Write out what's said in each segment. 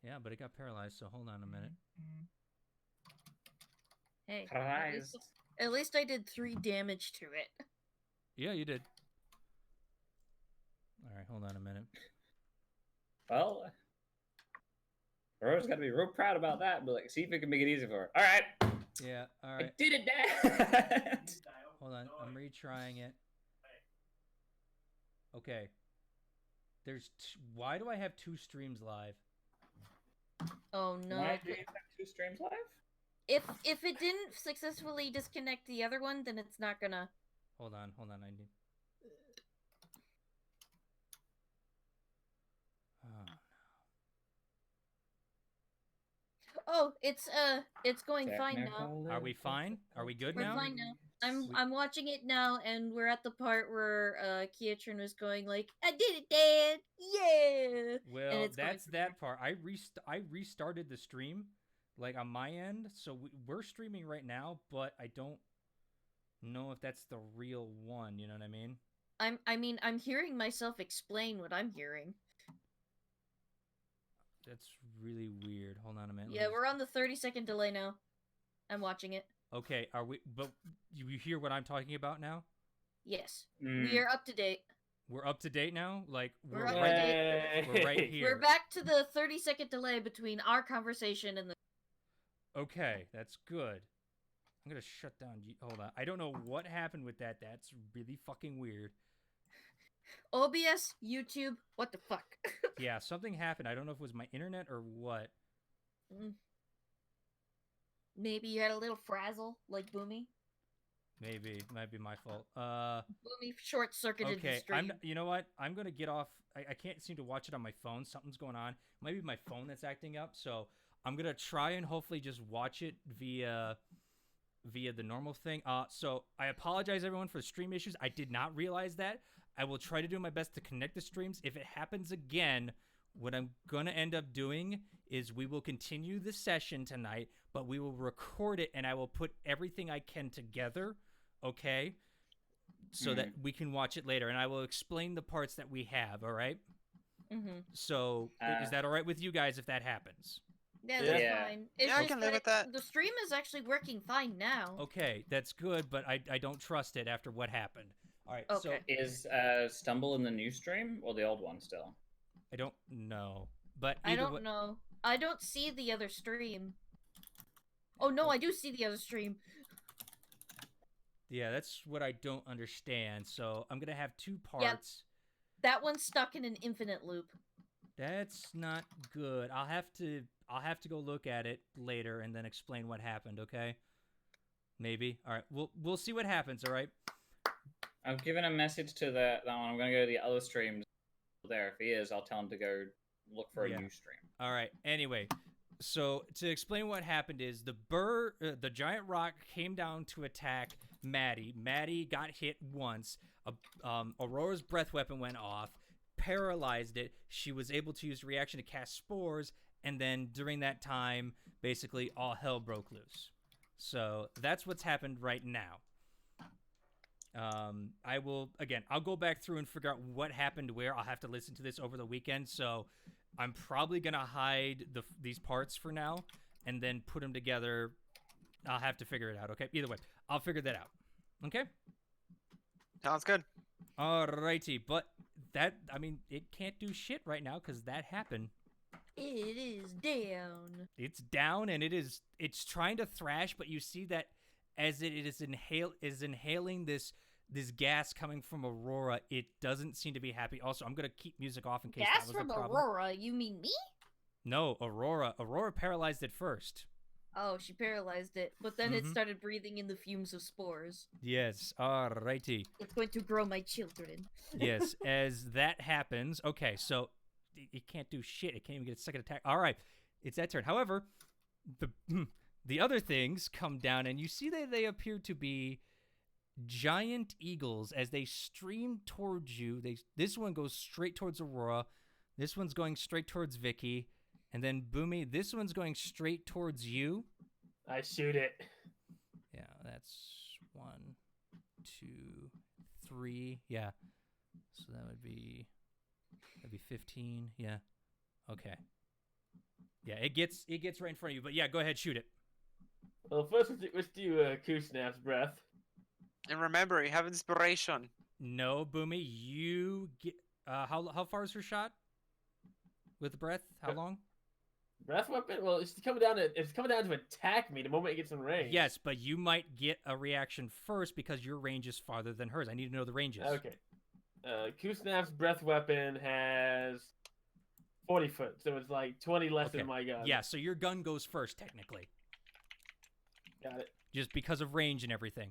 Yeah, but it got paralyzed, so hold on a minute. Hey, Paralyzed. at least I did 3 damage to it. Yeah, you did. All right, hold on a minute. Well, Aurora's got to be real proud about that, but like, see if we can make it easy for her. All right. Yeah, all I right. did it, Dad. Hold on, I'm retrying it. Okay. Why do I have 2 streams live? Oh no. Why do you have 2 streams live? If it didn't successfully disconnect the other one, then it's not gonna. Hold on, I need. Oh, it's going fine now. Are we fine? Are we good We're now? fine now. I'm watching it now, and we're at the part where Kiatrin was going like, "I did it, Dad! Yeah!" Well, and it's that's that part. I restarted the stream, like on my end, so we're streaming right now, but I don't know if that's the real one. You know what I mean? I'm hearing myself explain what I'm hearing. That's really weird. Hold on a minute. Yeah, we're on the 30-second delay now. I'm watching it. Okay, are we? But you hear what I'm talking about now? Yes, we are up to date. We're up to date now. Like we're right here. We're back to the 30-second delay between our conversation and the. Okay, that's good. I'm gonna shut down. Hold on. I don't know what happened with that. That's really fucking weird. OBS, YouTube, what the fuck? Yeah, something happened. I don't know if it was my internet or what. Maybe you had a little frazzle, like Boomy. Maybe. It might be my fault. Boomy short-circuited the stream. You know what? I'm going to get off. I can't seem to watch it on my phone. Something's going on. It might be my phone that's acting up. So I'm going to try and hopefully just watch it via the normal thing. So I apologize, everyone, for the stream issues. I did not realize that. I will try to do my best to connect the streams. If it happens again, what I'm going to end up doing is we will continue the session tonight, but we will record it, and I will put everything I can together, okay, so that we can watch it later, and I will explain the parts that we have, all right? So is that all right with you guys if that happens? Yeah, that's fine. It's I can live with that. The stream is actually working fine now. Okay, that's good, but I don't trust it after what happened. All right, okay. So is Stumble in the new stream or the old one still? I don't know, but I don't know. I don't see the other stream. Oh no, I do see the other stream. Yeah, that's what I don't understand. So I'm gonna have 2 parts. Yeah, that one's stuck in an infinite loop. That's not good. I'll have to go look at it later and then explain what happened. Okay? Maybe. All right. We'll see what happens. All right. I've given a message to that one. I'm gonna go to the other streams there. If he is, I'll tell him to go look for a new stream. All right. Anyway, so to explain what happened is the giant rock came down to attack Maddie. Maddie got hit once. Aurora's breath weapon went off, paralyzed it. She was able to use reaction to cast spores, and then during that time, basically all hell broke loose. So that's what's happened right now. I'll go back through and figure out what happened where. I'll have to listen to this over the weekend, so I'm probably gonna hide these parts for now and then put them together. I'll have to figure it out. Okay, either way, I'll figure that out. Okay, sounds good. Alrighty, but it can't do shit right now because that happened. It is down. It's down, and it's trying to thrash, but you see that as it is inhaling this gas coming from Aurora, it doesn't seem to be happy. Also, I'm gonna keep music off in case gas that was from a problem. Aurora? You mean me? No, Aurora. Aurora paralyzed it first. Oh, she paralyzed it, but then it started breathing in the fumes of spores. Yes, alrighty. It's going to grow my children. Yes, as that happens, okay, so it can't do shit. It can't even get a second attack. All right, it's that turn. However, the other things come down, and you see that they appear to be giant eagles as they stream towards you. This one goes straight towards Aurora. This one's going straight towards Vicky. And then Boomy, this one's going straight towards you. I shoot it. Yeah, that's 1, 2, 3. Yeah. So that'd be 15. Yeah. Okay. Yeah, it gets right in front of you. But yeah, go ahead, shoot it. Well, first let's do Kusnav's breath. And remember, you have inspiration. No, Boomy, you get. How far is her shot? With the breath, how long? Breath weapon? Well, it's coming down to attack me the moment it gets in range. Yes, but you might get a reaction first because your range is farther than hers. I need to know the ranges. Okay. Kusnav's breath weapon has 40 foot, so it's like 20 less than my gun. Yeah, so your gun goes first, technically. Got it. Just because of range and everything.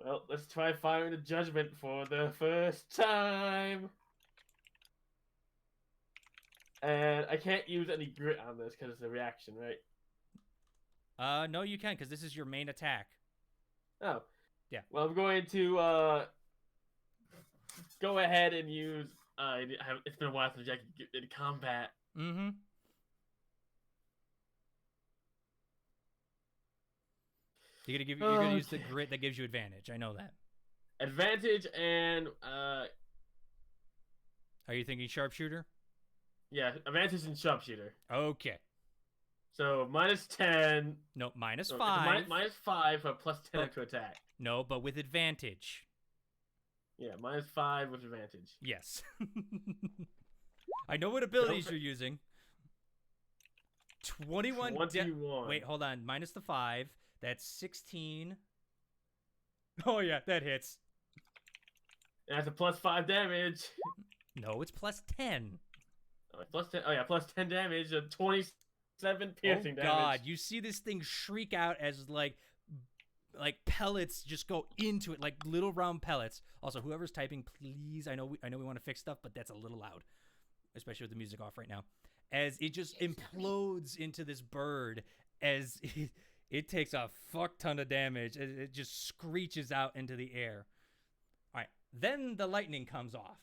Well, let's try firing the judgment for the first time. And I can't use any grit on this because it's a reaction, right? No, you can, because this is your main attack. Oh. Yeah. Well, I'm going to go ahead and use. It's been a while since I get in combat. Mm-hmm. You're gonna use the grit that gives you advantage. I know that. Advantage and Are you thinking sharpshooter? yeah, advantage and sharpshooter. Okay. So -10. No, minus So it's 5. -5 for plus 10 Oh. to attack. No, but with advantage. Yeah, -5 with advantage. Yes. I know what abilities you're using. 21. 21. Wait, hold on. Minus the 5. That's 16. Oh, yeah, that hits. And that's a +5 damage. No, it's plus 10. Plus 10. Oh yeah, plus 10 damage. 27 piercing damage. Oh, God. You see this thing shriek out as, like pellets just go into it, like little round pellets. Also, whoever's typing, please, I know we want to fix stuff, but that's a little loud, especially with the music off right now. As it just implodes into this bird, as it takes a fuck ton of damage. It just screeches out into the air. All right, then the lightning comes off.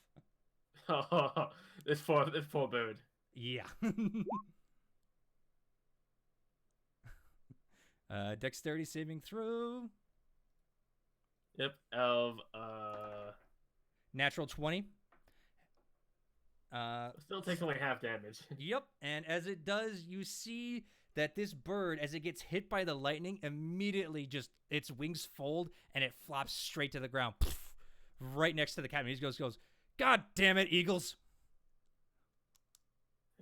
Oh, this poor bird. Yeah. Dexterity saving throw. Yep. Of Natural 20. still takes only half damage. Yep. And as it does, you see that this bird, as it gets hit by the lightning, immediately just its wings fold and it flops straight to the ground, right next to the captain. He goes, "God damn it, eagles!"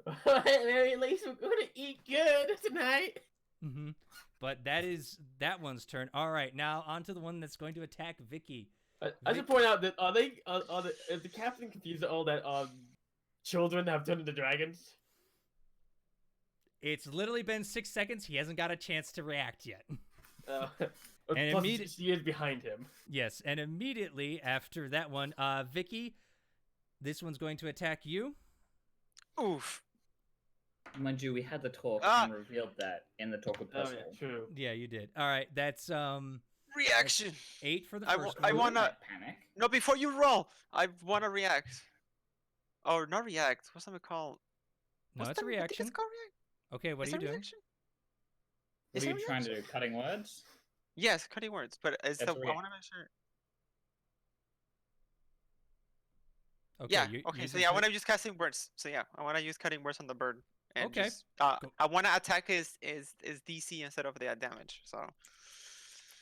At least we're gonna eat good tonight. Mm-hmm. But that one's turn. All right, now on to the one that's going to attack Vicky. I should point out that is the captain confused at all that children have turned into dragons? It's literally been 6 seconds. He hasn't got a chance to react yet. And plus she is behind him. Yes, and immediately after that one, Vicky, this one's going to attack you. Oof. Mind you, we had the talk and revealed that in the talk with Oh Puzzle. yeah, true. Yeah, you did. All right, that's Reaction. 8 for the I first I one. wanna- Panic. No, before you roll, I want to react. Or not react. What's that called? No, What's it's a that- I think reaction. It's called react. Okay, what Is are that you doing? reaction? What Is are that you trying to reaction? do? Cutting words? Yes, cutting words, but it's That's the. I react. want to make sure. Okay, Yeah. you Okay. So using yeah, I cur- want to use casting words. So yeah, I want to use cutting words on the bird. And Okay. Just, Go. I want to attack his DC instead of the damage. So.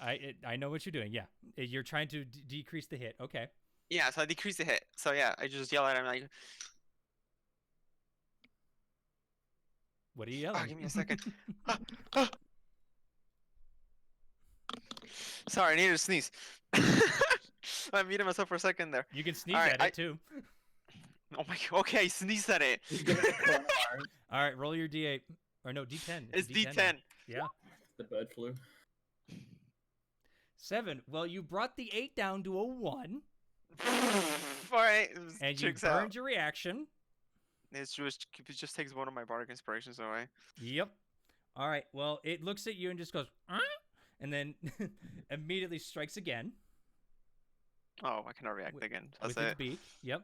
I know what you're doing. Yeah, you're trying to decrease the hit. Okay. Yeah, so I decrease the hit. So yeah, I just yell at him like, What are you yelling? give me a second. Sorry, I needed to sneeze. I muted myself for a second there. You can sneeze Alright, at it too. Oh my god, okay, I sneezed at it. All right, roll your D8 or no D10. It's a now. D10. Yeah. The bird flu. 7. Well, you brought the 8 down to a 1, Alright, and you checks burned out. your reaction. It just takes one of my bardic inspirations away. Yep. All right. Well, it looks at you and just goes, and then immediately strikes again. Oh, I cannot react again. That's with its it. beak. Yep.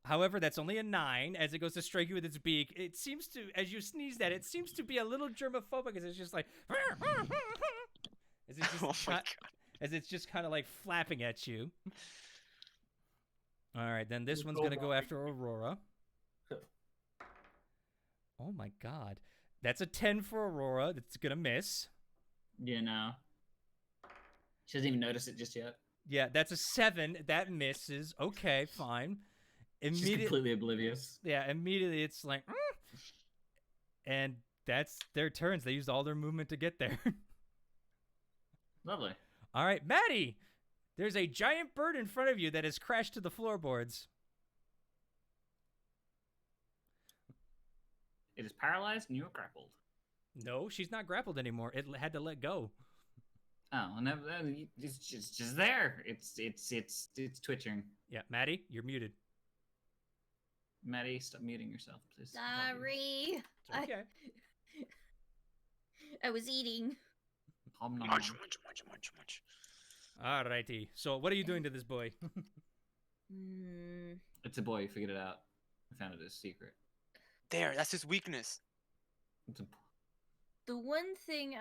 However, that's only a 9. As it goes to strike you with its beak, it seems to, as you sneeze at it, seems to be a little germophobic, as it's just like, as it's just, Oh my god. as it's just kind of like flapping at you. All right, then this It's one's so gonna go boring. after Aurora. Oh my god. That's a 10 for Aurora. That's gonna miss. Yeah, no. She doesn't even notice it just yet. Yeah, that's a 7. That misses. Okay, fine. She's completely oblivious. Yeah, immediately it's like, and that's their turns. They used all their movement to get there. Lovely. All right, Maddie. There's a giant bird in front of you that has crashed to the floorboards. It is paralyzed and you are grappled. No, she's not grappled anymore. It had to let go. Oh, and it's just there. It's twitching. Yeah, Maddie, you're muted. Maddie, stop muting yourself, please. Sorry. It's okay. I was eating. Munch. Alrighty. So what are you doing to this boy? It's a boy. You figured it out. I found it as a secret. There, that's his weakness. It's a... The one thing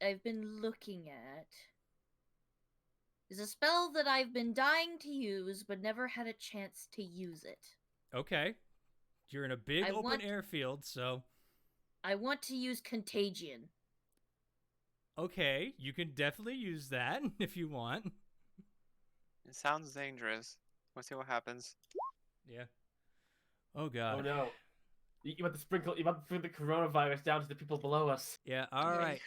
I've been looking at is a spell that I've been dying to use but never had a chance to use it. Okay. You're in a big open airfield, so... I want to use Contagion. Okay, you can definitely use that if you want. It sounds dangerous. We'll see what happens. Yeah. Oh god. Oh no. You want to sprinkle the coronavirus down to the people below us. Yeah, alright.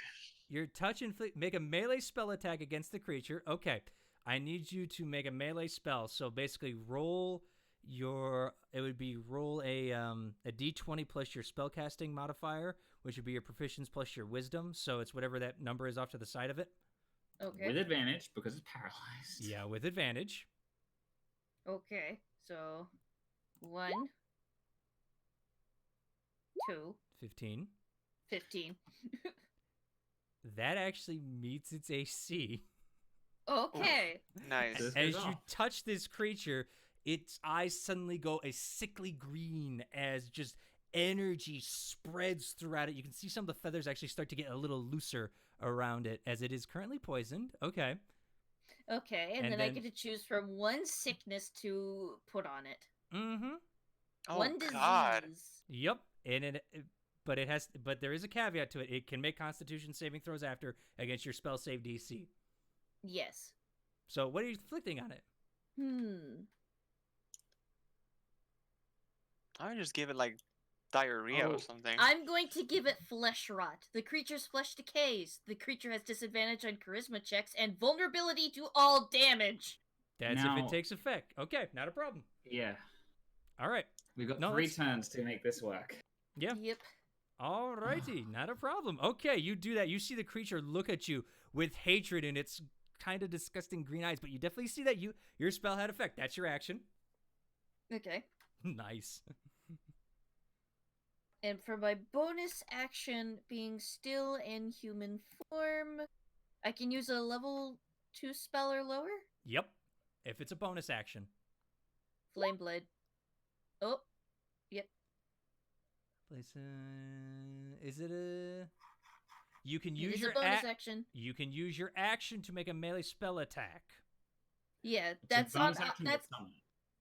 Your touch inflict... Make a melee spell attack against the creature. Okay. I need you to make a melee spell. So basically roll your... It would be roll a d20 plus your spellcasting modifier, which would be your proficiency plus your wisdom. So it's whatever that number is off to the side of it. Okay. With advantage, because it's paralyzed. Yeah, with advantage. Okay. So 1, 2, 15. 15. That actually meets its AC. Okay. Nice. This As goes you off. touch this creature, its eyes suddenly go a sickly green as just energy spreads throughout it. You can see some of the feathers actually start to get a little looser around it as it is currently poisoned. Okay. Okay, and then I get to choose from one sickness to put on it. Mm-hmm. Oh One disease. God. Yep. And but there is a caveat to it. It can make Constitution saving throws after against your spell save DC. Yes. So what are you inflicting on it? I would just give it like diarrhea or something. I'm going to give it flesh rot. The creature's flesh decays. The creature has disadvantage on charisma checks and vulnerability to all damage. That's Now- if it takes effect. Okay, not a problem. Yeah. All right. We've got No, 3 that's- turns to make this work. Yeah. Yep. Alrighty, not a problem. Okay, you do that. You see the creature look at you with hatred in its kind of disgusting green eyes, but you definitely see that your spell had effect. That's your action. Okay. Nice. And for my bonus action, being still in human form, I can use a level 2 spell or lower? Yep. If it's a bonus action. Flame Blade. Oh. Yep. Place. Is it a? You can It use is your a bonus action. You can use your action to make a melee spell attack. Yeah, It's a that's bonus action to that's summon.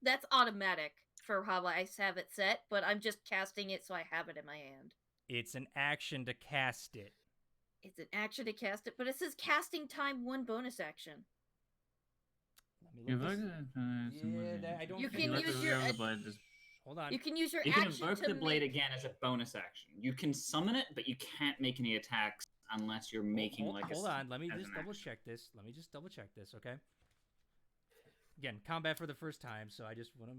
that's automatic for how I have it set, but I'm just casting it so I have it in my hand. It's an action to cast it. It's an action to cast it, but it says casting time 1 bonus action. Let me look this- Yeah, I don't You think can use your Hold on. you can use your You can action invoke to the blade make... again as a bonus action. You can summon it, but you can't make any attacks unless you're making hold, like a hold on. Let me as just an double action. check this. Let me just double check this. Okay. Again, combat for the first time, so I just want to.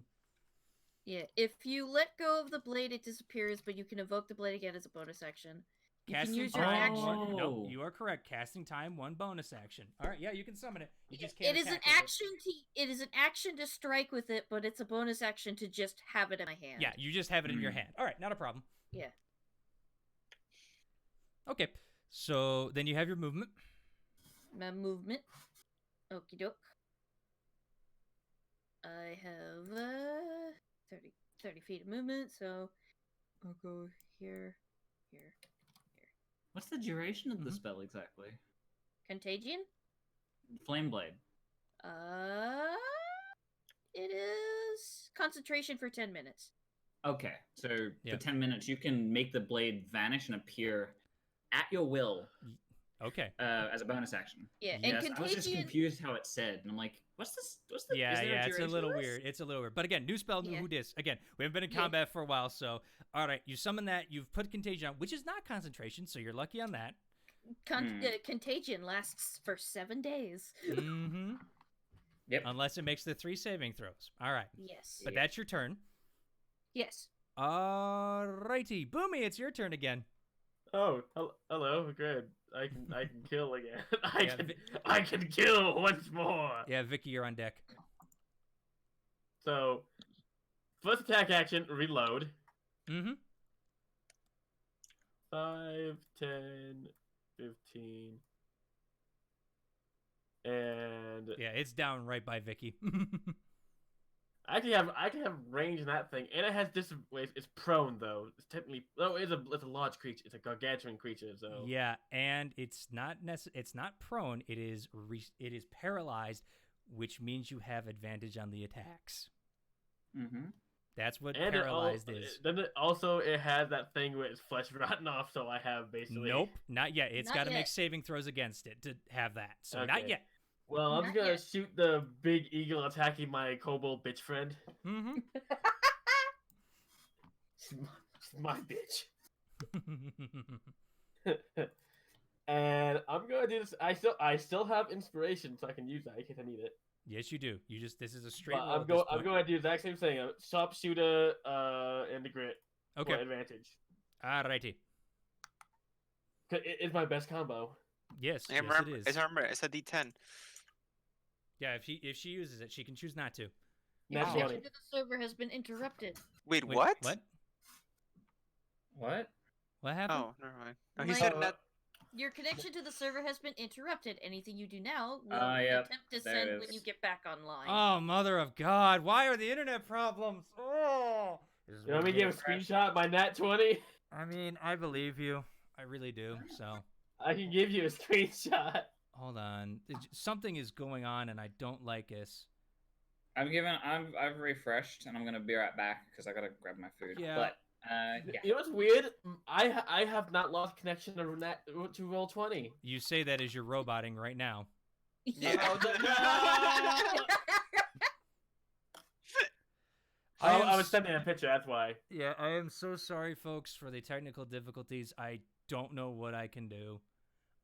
Yeah, if you let go of the blade, it disappears, but you can evoke the blade again as a bonus action. You can Casting use your time. action. Oh. Nope, you are correct. Casting time 1 bonus action. All right, yeah, you can summon it. You just can't. It is an attack with it. action it is an action to strike with it, but it's a bonus action to just have it in my hand. Yeah, you just have it in your Mm. hand. All right, not a problem. Yeah. Okay, so then you have your movement. My movement. Okie doke. I have 30 feet of movement, so I'll go here, here. What's the duration of the Mhm. spell exactly? Contagion? Flame blade. It is concentration for 10 minutes. Okay, so Yeah. for 10 minutes, you can make the blade vanish and appear at your will Okay. as a bonus action. Yeah, and Yes, I was just contagion. confused how it said, and I'm like, what's this? What's the? Yeah, is there yeah, a it's a duration little to this? weird. It's a little weird. But again, new spell, new Yeah. who dis. Again, we haven't been in Yeah. combat for a while, so all right, you summon that. You've put contagion on, which is not concentration, so you're lucky on that. Contagion lasts for 7 days. Mm-hmm. Yep. Unless it makes the 3 saving throws. All right, Yes. but that's your turn. Yes. Alrighty, Boomy, it's your turn again. Oh, hello. Good. I can kill again. Yeah, I can kill once more. Yeah, Vicky, you're on deck. So, first attack action, reload. Mm-hmm. 5, 10, 15. And Yeah, it's down right by Vicky. I can have range in that thing, and it has wait, it's prone though. It's technically it's a large creature. It's a gargantuan creature. So Yeah, and it's not it's not prone. It is paralyzed, which means you have advantage on the attacks. Mm-hmm. That's what and paralyzed is. Then it has that thing where its flesh rotten off. So I have basically Nope, not yet. It's Not got to make yet. saving throws against it to have that. So Okay. not yet. Well, I'm Not just gonna yet. shoot the big eagle attacking my kobold bitch friend. Mm-hmm. She's my bitch. And I'm gonna do this. I still have inspiration, so I can use that in case I need it. Yes, you do. This is a straight But roll. I'm going to do the exact same thing. Sharpshooter, and the grit for Okay. advantage. Alrighty. 'Cause it's my best combo. Yes, And yes, remember, it is. remember, it's a D10. Yeah, if she uses it, she can choose not to. Your Nat 20. connection to the server has been interrupted. Wait, Wait, what? What? What? What happened? Oh, never mind. Oh, he Like- said that. Your connection to the server has been interrupted. Anything you do now will Yep, attempt to there it send when is. you get back online. Oh, mother of God! Why are the internet problems? Oh. You want me to give a screenshot of my nat 20? I mean, I believe you. I really do. So, I can give you a screenshot. hold on. Something is going on, and I don't like this. I've refreshed, and I'm gonna be right back because I gotta grab my food. Yeah. But yeah. You know what's weird? I have not lost connection to roll 20. You say that as you're roboting right now. Yeah. I was sending a picture. That's why. Yeah, I am so sorry, folks, for the technical difficulties. I don't know what I can do.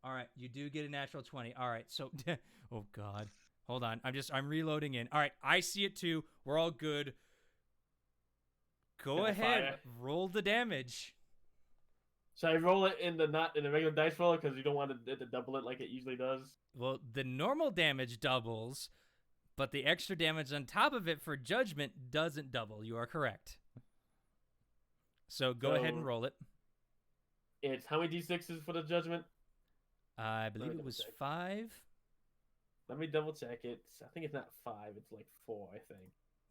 All right, you do get a natural 20. All right, so, oh God, hold on. I'm reloading in. All right, I see it too. We're all good. Go Get the ahead, fire. roll the damage. Should I roll it in the regular dice roller because you don't want it to double it like it usually does? Well, the normal damage doubles, but the extra damage on top of it for judgment doesn't double. You are correct. So go ahead and So- roll it. It's how many d6s for the judgment? I believe me it double was check. 5. Let me double check. I think it's not 5. It's like 4. I think.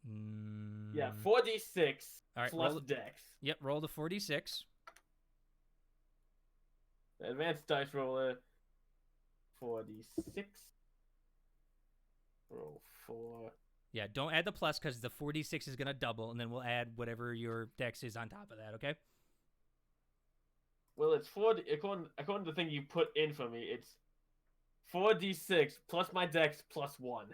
Mm, Yeah, 4d6 All right, plus roll it. dex. Yep, roll the 46. Advanced dice roller. 4d6. Roll 4. Yeah, don't add the plus because the 46 is going to double, and then we'll add whatever your dex is on top of that, okay? Well, it's 4. According to the thing you put in for me, it's 4d6 plus my dex plus 1.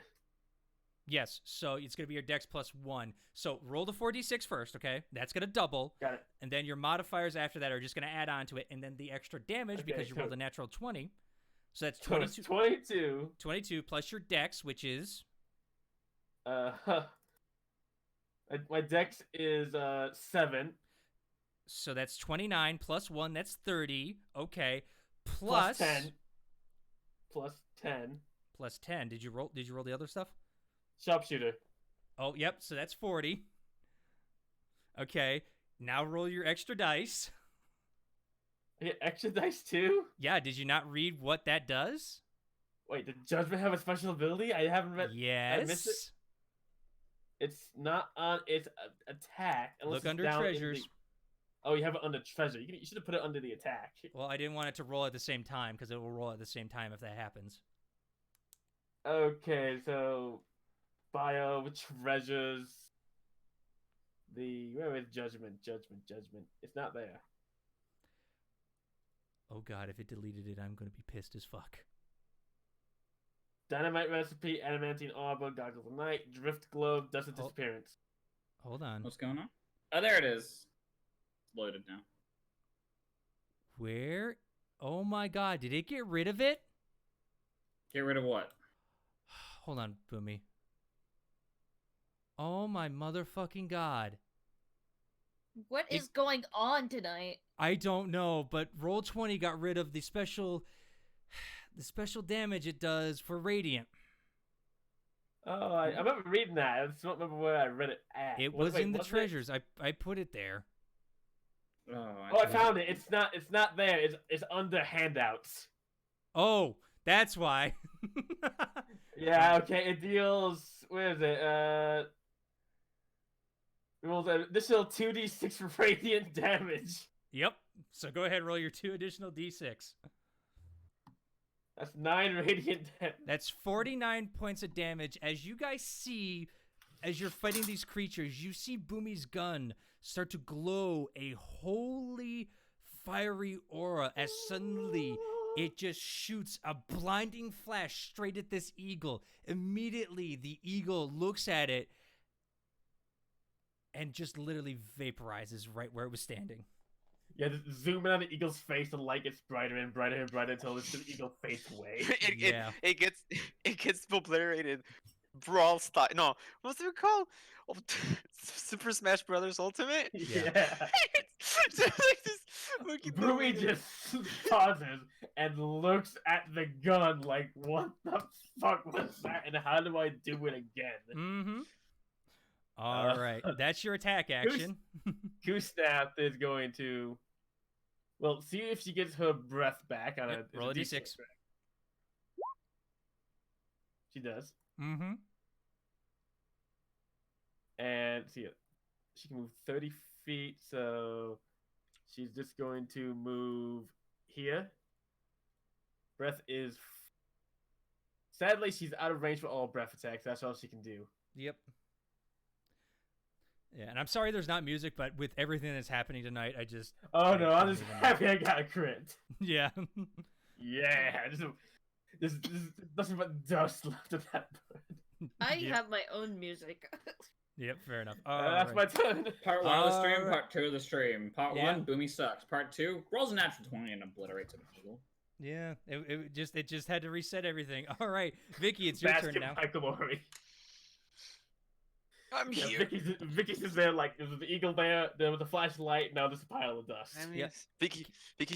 Yes, so it's going to be your dex plus 1. So roll the 4d6 first, okay? That's going to double, Got it. and then your modifiers after that are just going to add on to it, and then the extra damage Okay, because you so- rolled a natural 20. So that's So it's 22, 22. 22 plus your dex, which is... My dex is 7. So that's 29 plus 1, that's 30. Okay. Plus 10. Plus 10. Plus 10. Did you roll the other stuff? Sharpshooter. Oh, yep. So that's 40. Okay. Now roll your extra dice. I get extra dice too? Yeah, did you not read what that does? Wait, did Judgment have a special ability? I haven't read. Yes. missed it? It's not on. It's attack. unless Look it's under down in the- treasures. Oh, you have it under treasure. You should have put it under the attack. Well, I didn't want it to roll at the same time because it will roll at the same time if that happens. Okay, so bio treasures. Where is judgment? Judgment. It's not there. Oh god, if it deleted it, I'm gonna be pissed as fuck. Dynamite recipe, adamantine arbor, goggles of night, drift globe, dust of Oh. disappearance. Hold on. What's going on? Oh, there it is. It's loaded now. Where? Oh my god, did it get rid of it? Get rid of what? Hold on, Boomy. Oh my motherfucking god. What is going on tonight? I don't know, but Roll20 got rid of the special damage it does for Radiant. Oh, I remember reading that. I just don't remember where I read it at. It was in the treasures. I put it there. Oh, I found it. It's not there. It's under handouts. Oh, that's why. Yeah, okay. It deals. Where is it? It rolls an additional 2d6 for radiant damage. Yep. So go ahead, roll your 2 additional d6. That's 9 radiant damage. That's 49 points of damage. As you guys see, as you're fighting these creatures, you see Boomy's gun start to glow a holy fiery aura as suddenly it just shoots a blinding flash straight at this eagle. Immediately, the eagle looks at it and just literally vaporizes right where it was standing. Yeah, just zoom in on the eagle's face, the light gets brighter and brighter and brighter until the eagle fades away. It gets obliterated. Brawl style. No, what's it called? Oh, Super Smash Brothers Ultimate. Yeah. It's like this fucking Boomy thing. just pauses and looks at the gun like, what the fuck was that? And how do I do it again? Mm-hmm. All right. That's your attack action. Q-Snap is going to... Well, see if she gets her breath back on Roll a d6. She does. Mm-hmm. And see it. She can move 30 feet, so she's just going to move here. Breath is... Sadly, she's out of range for all breath attacks. That's all she can do. Yep. Yeah, and I'm sorry there's not music, but with everything that's happening tonight, I just... Oh no, I'm just happy I got a crit. Yeah. Yeah, there's nothing but dust left of that bird. I Yep. have my own music. Yep, fair enough. That's my turn. Part 1 of the stream, Alright. part 2 of the stream. Part Yeah. 1, Boomy sucks. Part 2, rolls a natural 20 and obliterates an eagle. Yeah, it just had to reset everything. All right, Vicky, it's your turn Basket now. by glory. I'm Yeah, here. Vicky's just there like there's the eagle there with the flashlight. Now there's a pile of dust. I mean, Yep. Vicky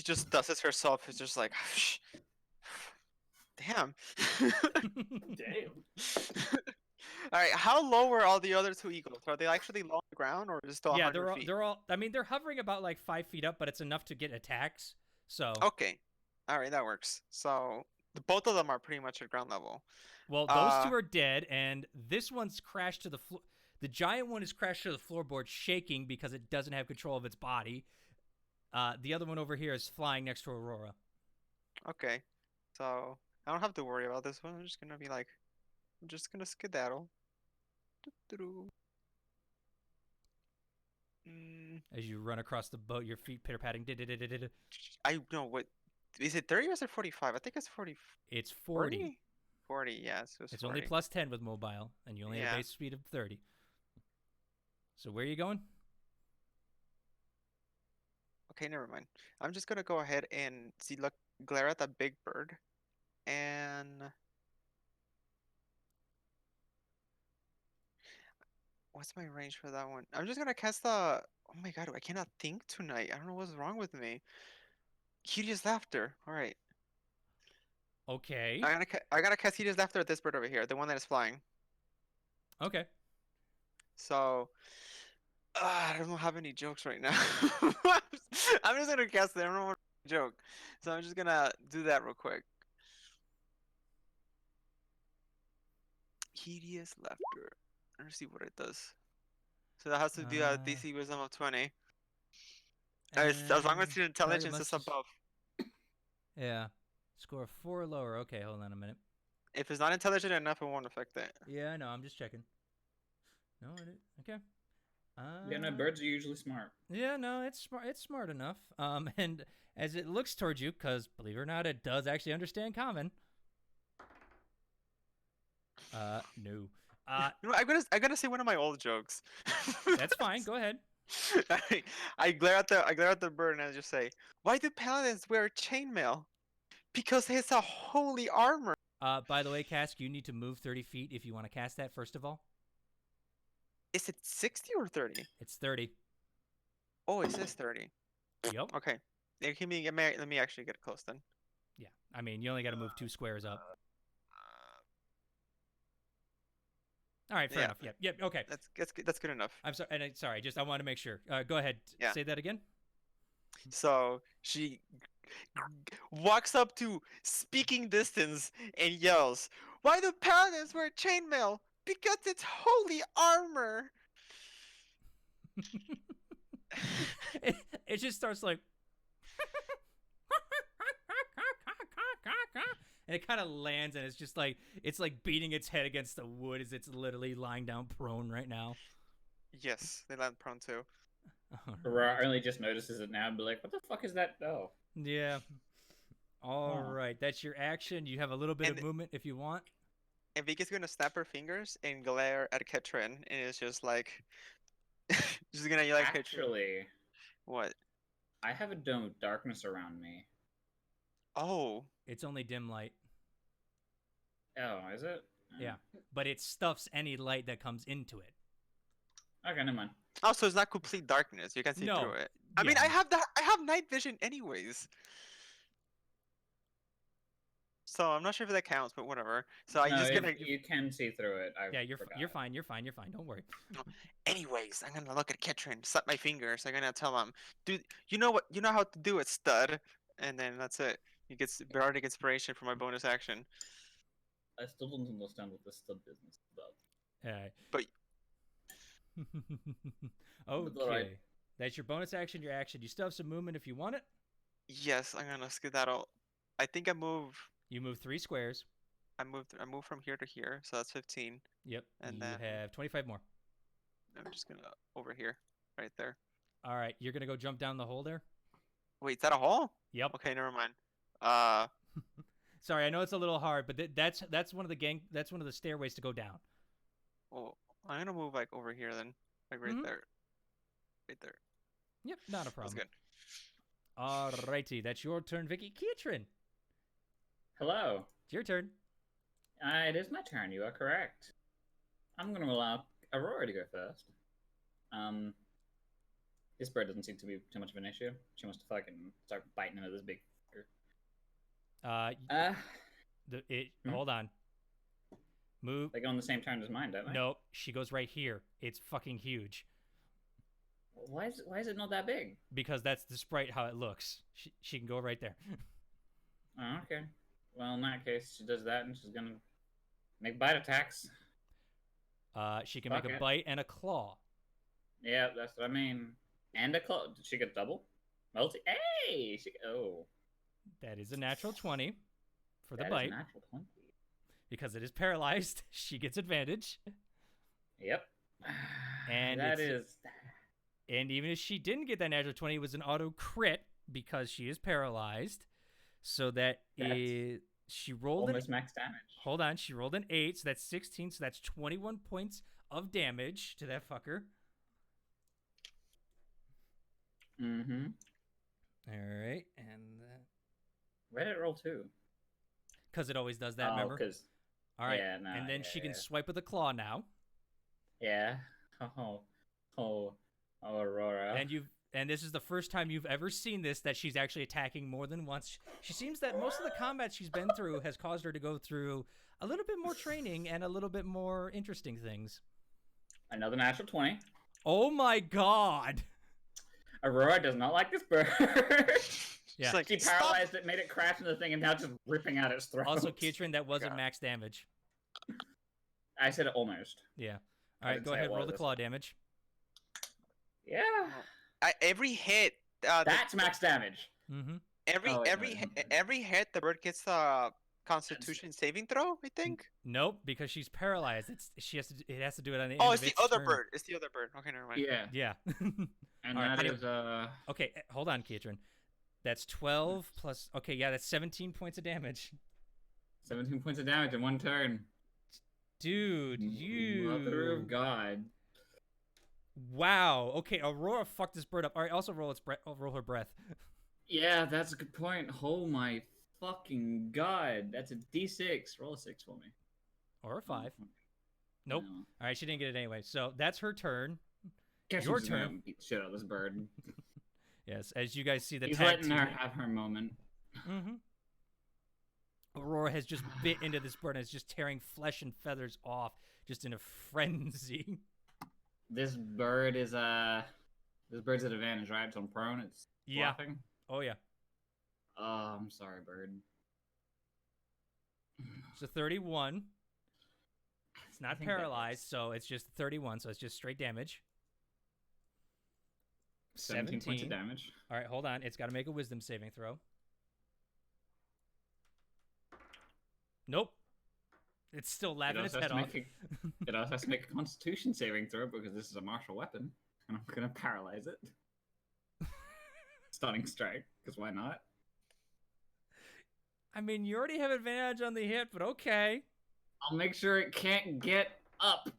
just dusts herself. It's just like, damn. Damn. All right, how low were all the other 2 eagles? Are they actually low on the ground, or is it still 100 Yeah, feet? they're all. I mean, they're hovering about like 5 feet up, but it's enough to get attacks. So. Okay, all right, that works. So both of them are pretty much at ground level. Well, those 2 are dead, and this one's crashed to the floor. The giant one is crashed to the floorboard, shaking because it doesn't have control of its body. The other one over here is flying next to Aurora. Okay, so I don't have to worry about this one. I'm just gonna skedaddle. Doo-doo-doo. As you run across the boat, your feet pitter patting. I know what. Is it 30 or is it 45? I think it's 40. It's 40. 40, yeah. So It's 40. only plus 10 with mobile, and you only have Yeah. a base speed of 30. So where are you going? Okay, never mind. I'm just gonna go ahead and glare at that big bird, and what's my range for that one? I'm just gonna cast the. Oh my god, I cannot think tonight. I don't know what's wrong with me. Hideous laughter. All right, Okay. I gotta cast hideous laughter at this bird over here, the one that is flying. Okay. So, I don't have any jokes right now. I'm just gonna cast it. I don't know what joke, so I'm just gonna do that real quick. Hideous laughter. Let's see what it does. So that has to be a DC Wisdom of 20. As long as your intelligence is above. Yeah. Score 4 or lower. Okay, hold on a minute. If it's not intelligent enough, it won't affect it. Yeah, I know. I'm just checking. No, I didn't. Okay. Yeah, no, birds are usually smart. Yeah, no, it's smart. It's smart enough. And as it looks towards you, because believe it or not, it does actually understand common. No. You know, I'm gonna say one of my old jokes. That's fine. Go ahead. I glare at the bird and I just say, "Why do paladins wear chainmail? Because it's a holy armor." By the way, Cask, you need to move 30 feet if you want to cast that. First of all, Is it 60 or 30? it's 30. Oh, it says 30. Yep. Okay. Yeah, let me actually get close then. Yeah. I mean, you only got to move 2 squares up. All right. Fair yeah. enough. Yep. Yep. Okay. That's good enough. I'm sorry. And sorry. Just I want to make sure. Go ahead. Yeah. Say that again. So she walks up to speaking distance and yells, "Why do paladins wear chainmail? Because it's holy armor." it just starts like and it kind of lands and it's like beating its head against the wood as it's literally lying down prone right now. Yes, they land prone too. Aurora only just notices it now and be like, what the fuck is that? Oh. Yeah. All right, that's your action. You have a little bit And of movement if you want. And Vika's gonna snap her fingers and glare at Ketrin, and it's just like, she's gonna yell at Ketrin. Actually, What? I have a dome of darkness around me. Oh. It's only dim light. Oh, is it? Yeah. But it stuffs any light that comes into it. Okay, never mind. Oh, so it's not complete darkness. You can see No. through it. I mean, Yeah. I have night vision anyways. So I'm not sure if that counts, but whatever. So No, just gonna. you can see through it. I Yeah, you're forgot. fine. You're fine. Don't worry. Anyways, I'm gonna look at Ketrin, slap my fingers. I'm gonna tell him, "Dude, you know what? You know how to do it, stud." And then that's it. He gets bardic inspiration for my bonus action. I still don't understand what this stud business is about. All right. But- okay. alright. That's your bonus action, your action. You still have some movement if you want it. Yes, I'm gonna skedaddle. I think I move. You move 3 squares. I move from here to here, so that's 15. Yep. And you then- have 25 more. I'm just gonna over here, right there. All right. You're going to go jump down the hole there? Wait, is that a hole? Yep. Okay, never mind. Sorry, I know it's a little hard, but that's one of the stairways to go down. Oh, I'm gonna move like over here then, like right Mhm. there, right there. Yep, not a That's problem. good. Alrighty, that's your turn, Vicky. Ketrin, Hello. it's your turn. It is my turn. You are correct. I'm going to allow Aurora to go first. This bird doesn't seem to be too much of an issue. She wants to fucking start biting into this big fucker. Hold on. Move. They go on the same turn as mine, don't they? No, she goes right here. It's fucking huge Why is it not that big? because that's the sprite how it looks. She can go right there. Oh, okay. Well, in that case, she does that, and she's gonna make bite attacks. She can Fuck make a it. bite and a claw. Yeah, that's what I mean. And a claw. Did she get double? Multi. Hey! That is a natural 20 for the That is bite natural 20. because it is paralyzed. She gets advantage. Yep. And that it's- is. And even if she didn't get that natural 20, it was an auto crit because she is paralyzed. So That's she rolled almost max damage. Hold on, she rolled an 8, so that's 16, so that's 21 points of damage to that fucker. Mm-hmm. All right, and Where did it roll to? because it always does that, remember? Because. All right, Yeah, no, and then yeah, she can yeah. swipe with a claw now, Yeah. Oh, Aurora. and this is the first time you've ever seen this that she's actually attacking more than once. She seems that most of the combat she's been through has caused her to go through a little bit more training and a little bit more interesting things. Another natural 20. Oh my god! Aurora does not like this bird. Yeah. She's like, She "Stop!" paralyzed it, made it crash into the thing, and now just ripping out its throat. Also, Ketrin, that wasn't God. max damage. I said it almost. Yeah. I All right, didn't go say it ahead, roll was the this claw time. damage. Yeah. Every hit. That's max damage. Mm-hmm. Every Oh, wait, every no, hit, no, no. every hit the bird gets Constitution saving throw, I think. Nope, because she's paralyzed. It has to do it on the end Oh, of it's the its other turn. bird. It's the other bird. Okay, never mind. Yeah. Yeah. And All right, that anyway. is Okay, hold on, Katrin. That's 12 plus. Okay, yeah, that's 17 points of damage. 17 points of damage in one turn. Dude, you. Mother of God. Wow. Okay, Aurora fucked this bird up. All right, also roll roll her breath. Yeah, that's a good point. Oh my fucking God. That's a D6. Roll a 6 for me. Or a 5. Nope. No. All right, she didn't get it anyway. So that's her turn. Guess Your I'm just gonna turn. Beat the shit out of this bird. Yes, as you guys see the He's tag letting her team- have her moment. Mhm. Aurora has just bit into this bird and is just tearing flesh and feathers off, just in a frenzy. This bird is this bird's at advantage, right? It's on prone. It's Yeah. flapping. Oh yeah. Oh, I'm sorry, bird. It's a 31. It's I not think that paralyzed, so it's just 31, so it's just straight damage. 17 points of damage. All right, hold on. It's got to make a wisdom saving throw. Nope. It's still laughing its head off. It also has to make a Constitution saving throw because this is a martial weapon, and I'm gonna paralyze it. Stunning strike, because why not? I mean, you already have advantage on the hit, but okay. I'll make sure it can't get up.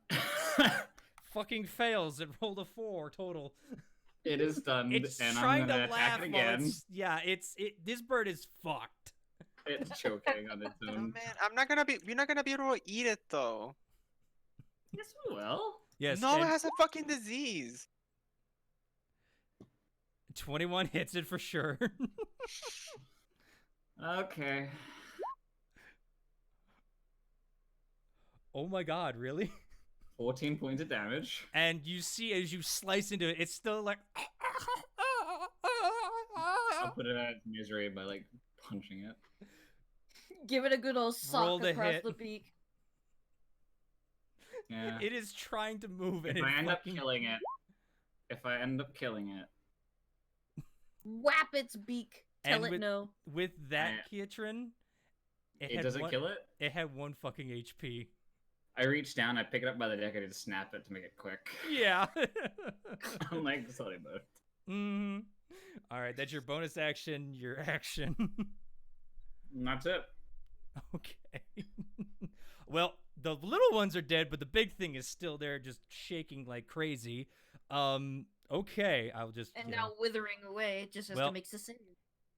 Fucking fails. It rolled a 4 total. It is stunned, It's and trying I'm gonna to laugh attack it while again. this bird is fucked. It's choking on its Oh, own. man, we're not gonna be able to eat it though. Yes, we will. Yes. No, it and has a fucking disease. 21 hits it for sure. Okay. Oh my god, really? 14 points of damage. And you see as you slice into it, it's still like. I'll put it out of its misery by like punching it. Give it a good old Roll sock to across hit. the beak. Yeah. It is trying to move, and If it I end up fucking- killing it, Whap its beak. Tell And it no. with that, I- Kiatrin, it doesn't kill it. It had 1 fucking HP. I reach down, I pick it up by the neck, and I just snap it to make it quick. Yeah. I'm like, sorry, bud. Mm-hmm. All right, that's your bonus action. Your action. And that's it. Okay. Well, the little ones are dead, but the big thing is still there, just shaking like crazy. Okay, I'll just. And you now know, withering away, it just has Well- to make a save.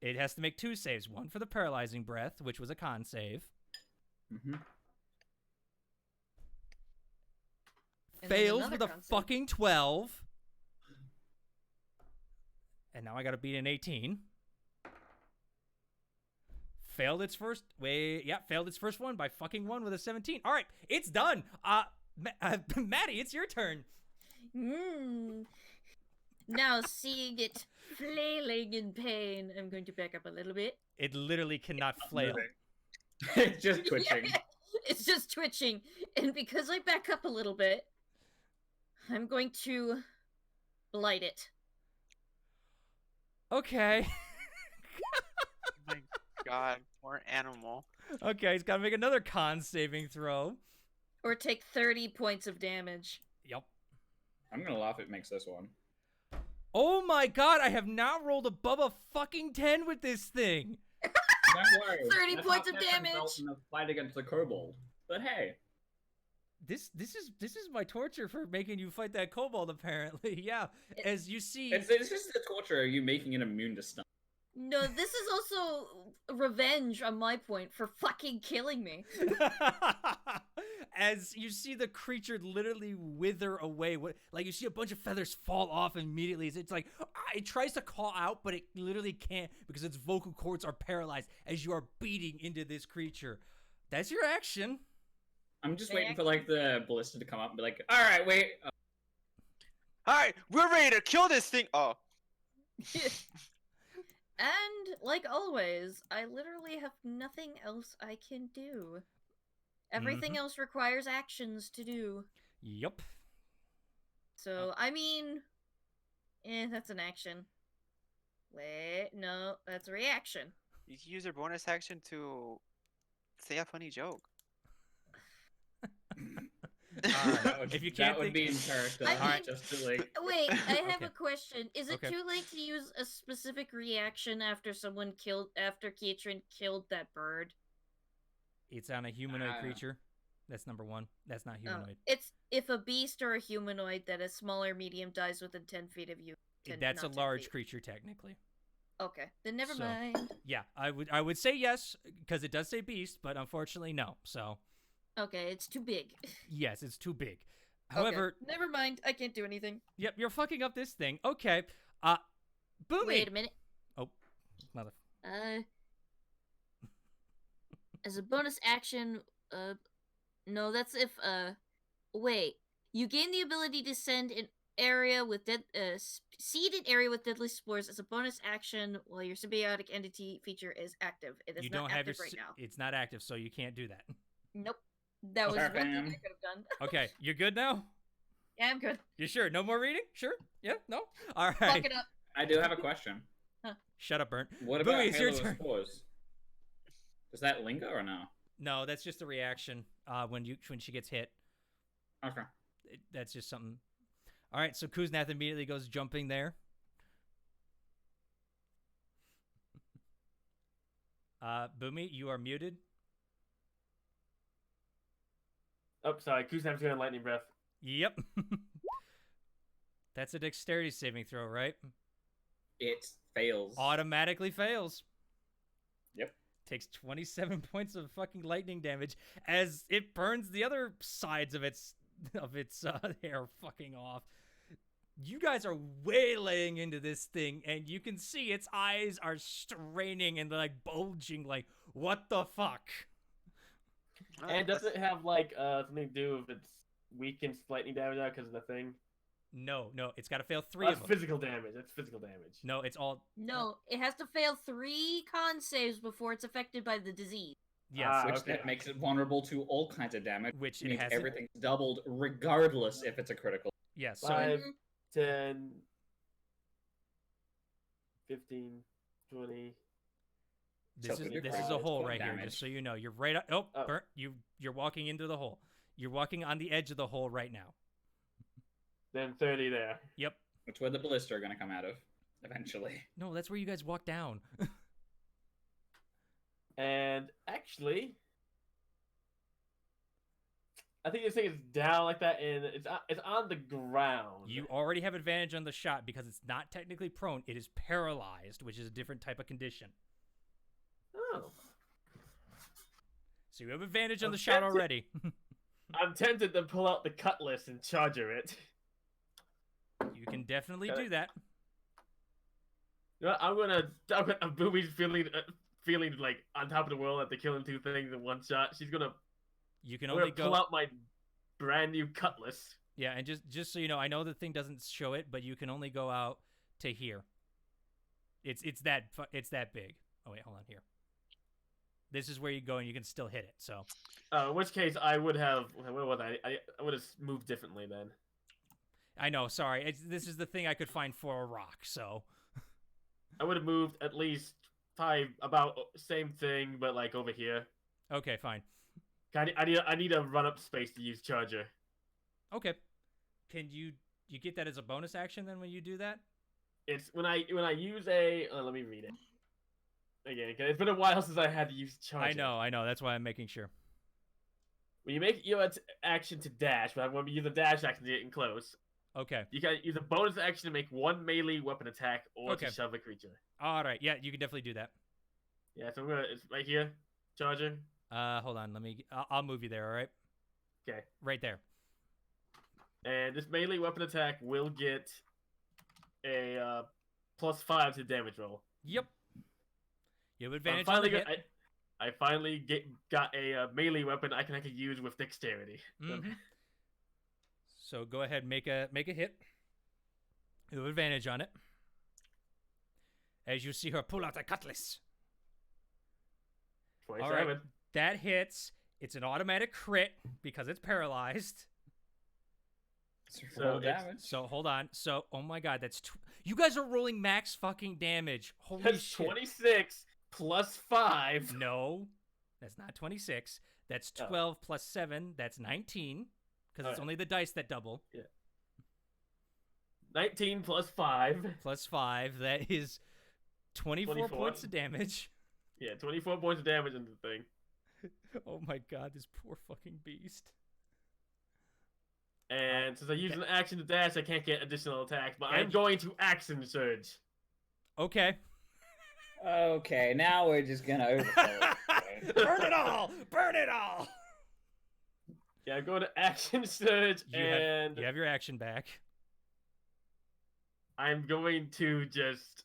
it has to make 2 saves. One for the paralyzing breath, which was a con save. Mm-hmm. And then Fails another with a con save. fucking 12. And now I gotta beat an 18. Failed its first. Failed its first one by fucking 1 with a 17. All right, it's done. Maddie, it's your turn. Now seeing it flailing in pain, I'm going to back up a little bit. It literally cannot flail. It's just twitching. It's just twitching. And because I back up a little bit, I'm going to blight it. Okay. My God, poor animal. Okay, he's got to make another con saving throw. Or take 30 points of damage. Yep. I'm gonna laugh if it makes this one. Oh my god, I have now rolled above a fucking 10 with this thing. Don't worry. 30 that's points how of Pepper damage. felt in the fight against the kobold. But hey, This is my torture for making you fight that kobold, apparently. Yeah, as you see. it's just the torture of you making it immune to stun. No, this is also revenge on my point for fucking killing me. As you see the creature literally wither away, like you see a bunch of feathers fall off immediately. It's like it tries to call out, but it literally can't because its vocal cords are paralyzed as you are beating into this creature. That's your action. I'm just waiting for like the ballista to come up and be like, "All right, wait." All right, we're ready to kill this thing. Oh, And, like always, I literally have nothing else I can do. Everything else requires actions to do. Yup. So, I mean... that's an action. Wait, no, that's a reaction. you can use your bonus action to say a funny joke. If you can't that would think- be in character. I Alright. Just to like. Wait, I have Okay. a question. Is it Okay. too late to use a specific reaction after Keatron killed that bird? It's on a humanoid Ah. creature. That's number one. That's not Oh, humanoid. it's if a beast or a humanoid that is small or medium dies within 10 feet of you. That's a not 10 large feet. creature, technically. Okay, then never So- mind. Yeah, I would say yes because it does say beast, but unfortunately no. So Okay, it's too big. yes, it's too big. Okay, However, never mind. I can't do anything. yep, you're fucking up this thing. Okay, Boomy. Wait a minute. Mother. As a bonus action, no, that's if wait. You gain the ability to send an area with seed an area with deadly spores as a bonus action while your symbiotic entity feature is active. It is You not don't have active your. right now. It's not active, so you can't do that. Nope. That was one thing I Bam. could have done. Okay, you're good now. Yeah, I'm good. You sure? No more reading? Sure? Yeah? No? All Fuck right. it up. I do have a question. Shut up, Burnt. What about Boomy, it's your Halo of turn. Spores? Does that linger or no? No, that's just a reaction. When she gets hit, Okay. that's just something. All right, so Kuznath immediately goes jumping there. Boomy, you are muted. Oh, sorry. Kuznav's going lightning breath. Yep. That's a dexterity saving throw, right? It fails. Automatically fails. Yep. Takes 27 points of fucking lightning damage as it burns the other sides of its hair fucking off. You guys are way laying into this thing, and you can see its eyes are straining and like bulging. Like, what the fuck? And does it have like something to do with its weakened lightning damage now because of the thing? No, it's got to fail 3 That's of them. physical damage. That's physical damage. No, it's all No, it has to fail 3 con saves before it's affected by the disease. yes, Ah, Which okay. that makes it vulnerable to all kinds of damage. which Which it means has. everything's doubled regardless if it's a critical. Yes, so 5, Mhm. 10, 15, 20. this So is you're this is a critical hole point right here, damage. just so you know. You're right. Oh, Oh. Burnt, you're walking into the hole. You're walking on the edge of the hole right now. Then 30 there. Yep. That's where the ballista are going to come out of eventually. No, that's where you guys walk down. And actually, I think this thing is down like that, and it's on the ground. You already have advantage on the shot because it's not technically prone. It is paralyzed, which is a different type of condition. Oh. So you have advantage on the Okay. shot already. I'm tempted to pull out the cutlass and charger it. You can definitely Okay. do that. You know what, Boomy's feeling like on top of the world after killing 2 things in one shot. She's gonna You can I'm only gonna pull go. out my brand new cutlass. Yeah, and just so you know, I know the thing doesn't show it, but you can only go out to here. It's that big. Oh wait, hold on here. This is where you go and you can still hit it. So In which case, I would have. Where was I? I would have moved differently then. I know. Sorry, this is the thing I could find for a rock. So I would have moved at least 5, about same thing, but like over here. okay, fine. I need a run up space to use charger. Okay, can you get that as a bonus action then when you do that? It's when I use a. Let me read it again. 'Cause it's been a while since I had to use charger. I know. That's why I'm making sure. When you make your action to dash, but when you use a dash action to get in close, Okay. you can use a bonus action to make 1 melee weapon attack or Okay. to shove a creature. All right. Yeah, you can definitely do that. Yeah, so it's right here, charger. Hold on. I'll move you there. All right. Okay. Right there. And this melee weapon attack will get a +5 to damage roll. Yep. You have So advantage on the hit. I finally got a melee weapon I can actually use with dexterity. Mhm. So go ahead, make a hit. You have advantage on it. As you see her pull out a cutlass. 27. right. That hits. It's an automatic crit because it's paralyzed. So Roll it's- damage. So hold on. So oh my god, you guys are rolling max fucking damage. Holy That's shit. 26 +5. No, That's not 26. That's Oh. 12 plus 7. That's 19. Because it's Alright. only the dice that double. 19 plus 5. Plus 5. That is 24 24. points of damage. Yeah, 24 points of damage into the thing. Oh my god, this poor fucking beast. And since I used an action to dash, I can't get additional attacks, but I'm Edge. going to action surge. Okay. Okay, now we're just gonna overkill it. Burn it all! Burn it all! Yeah, I'm going to action surge, and You have your action back. I'm going to just,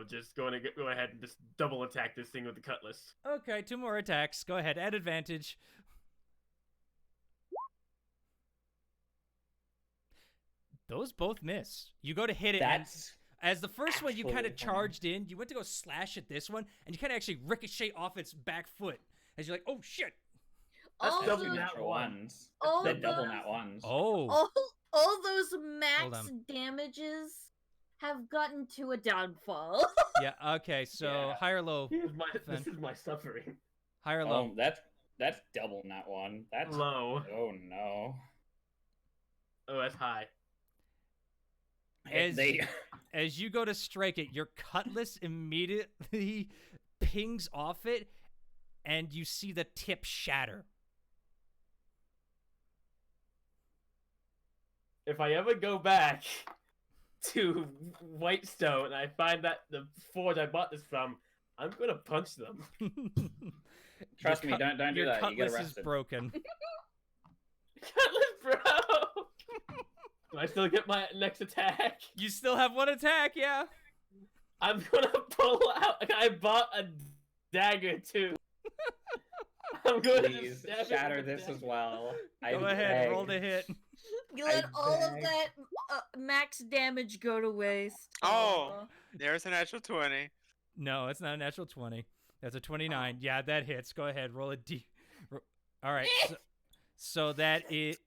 just going to go ahead and just double attack this thing with the cutlass. Okay, 2 more attacks. Go ahead, add advantage. Those both miss. You go to hit it, and That's as the first one you kind of actually charged in, you went to go slash at this one, and you kind of actually ricochet off its back foot. As you're like, oh shit! That's all double those, nat natural one. ones. all The those, double nat ones. Oh. all those Hold max on. damages have gotten to a downfall. Yeah, okay, so Yeah. high or low? This is my suffering. High or low? Oh, that's double nat one. That's Low. Oh no. Oh, that's high. As, They as you go to strike it, your cutlass immediately pings off it, and you see the tip shatter. If I ever go back to Whitestone and I find that the forge I bought this from, I'm gonna punch them. Trust me, don't do your that. You get cutlass is arrested. broken. Cutlass, bro. Do I still get my next attack? You still have 1 attack, yeah. I'm gonna pull out. Like, I bought a dagger too. I'm going to Please stab it shatter with a this as dagger. well. I Go ahead, beg. roll the hit. You let I all of beg. that max damage go to waste. Oh. Aw. There's an natural 20. No, it's not a natural 20. That's a 29. Yeah, that hits. Go ahead, roll a D. All right. So that is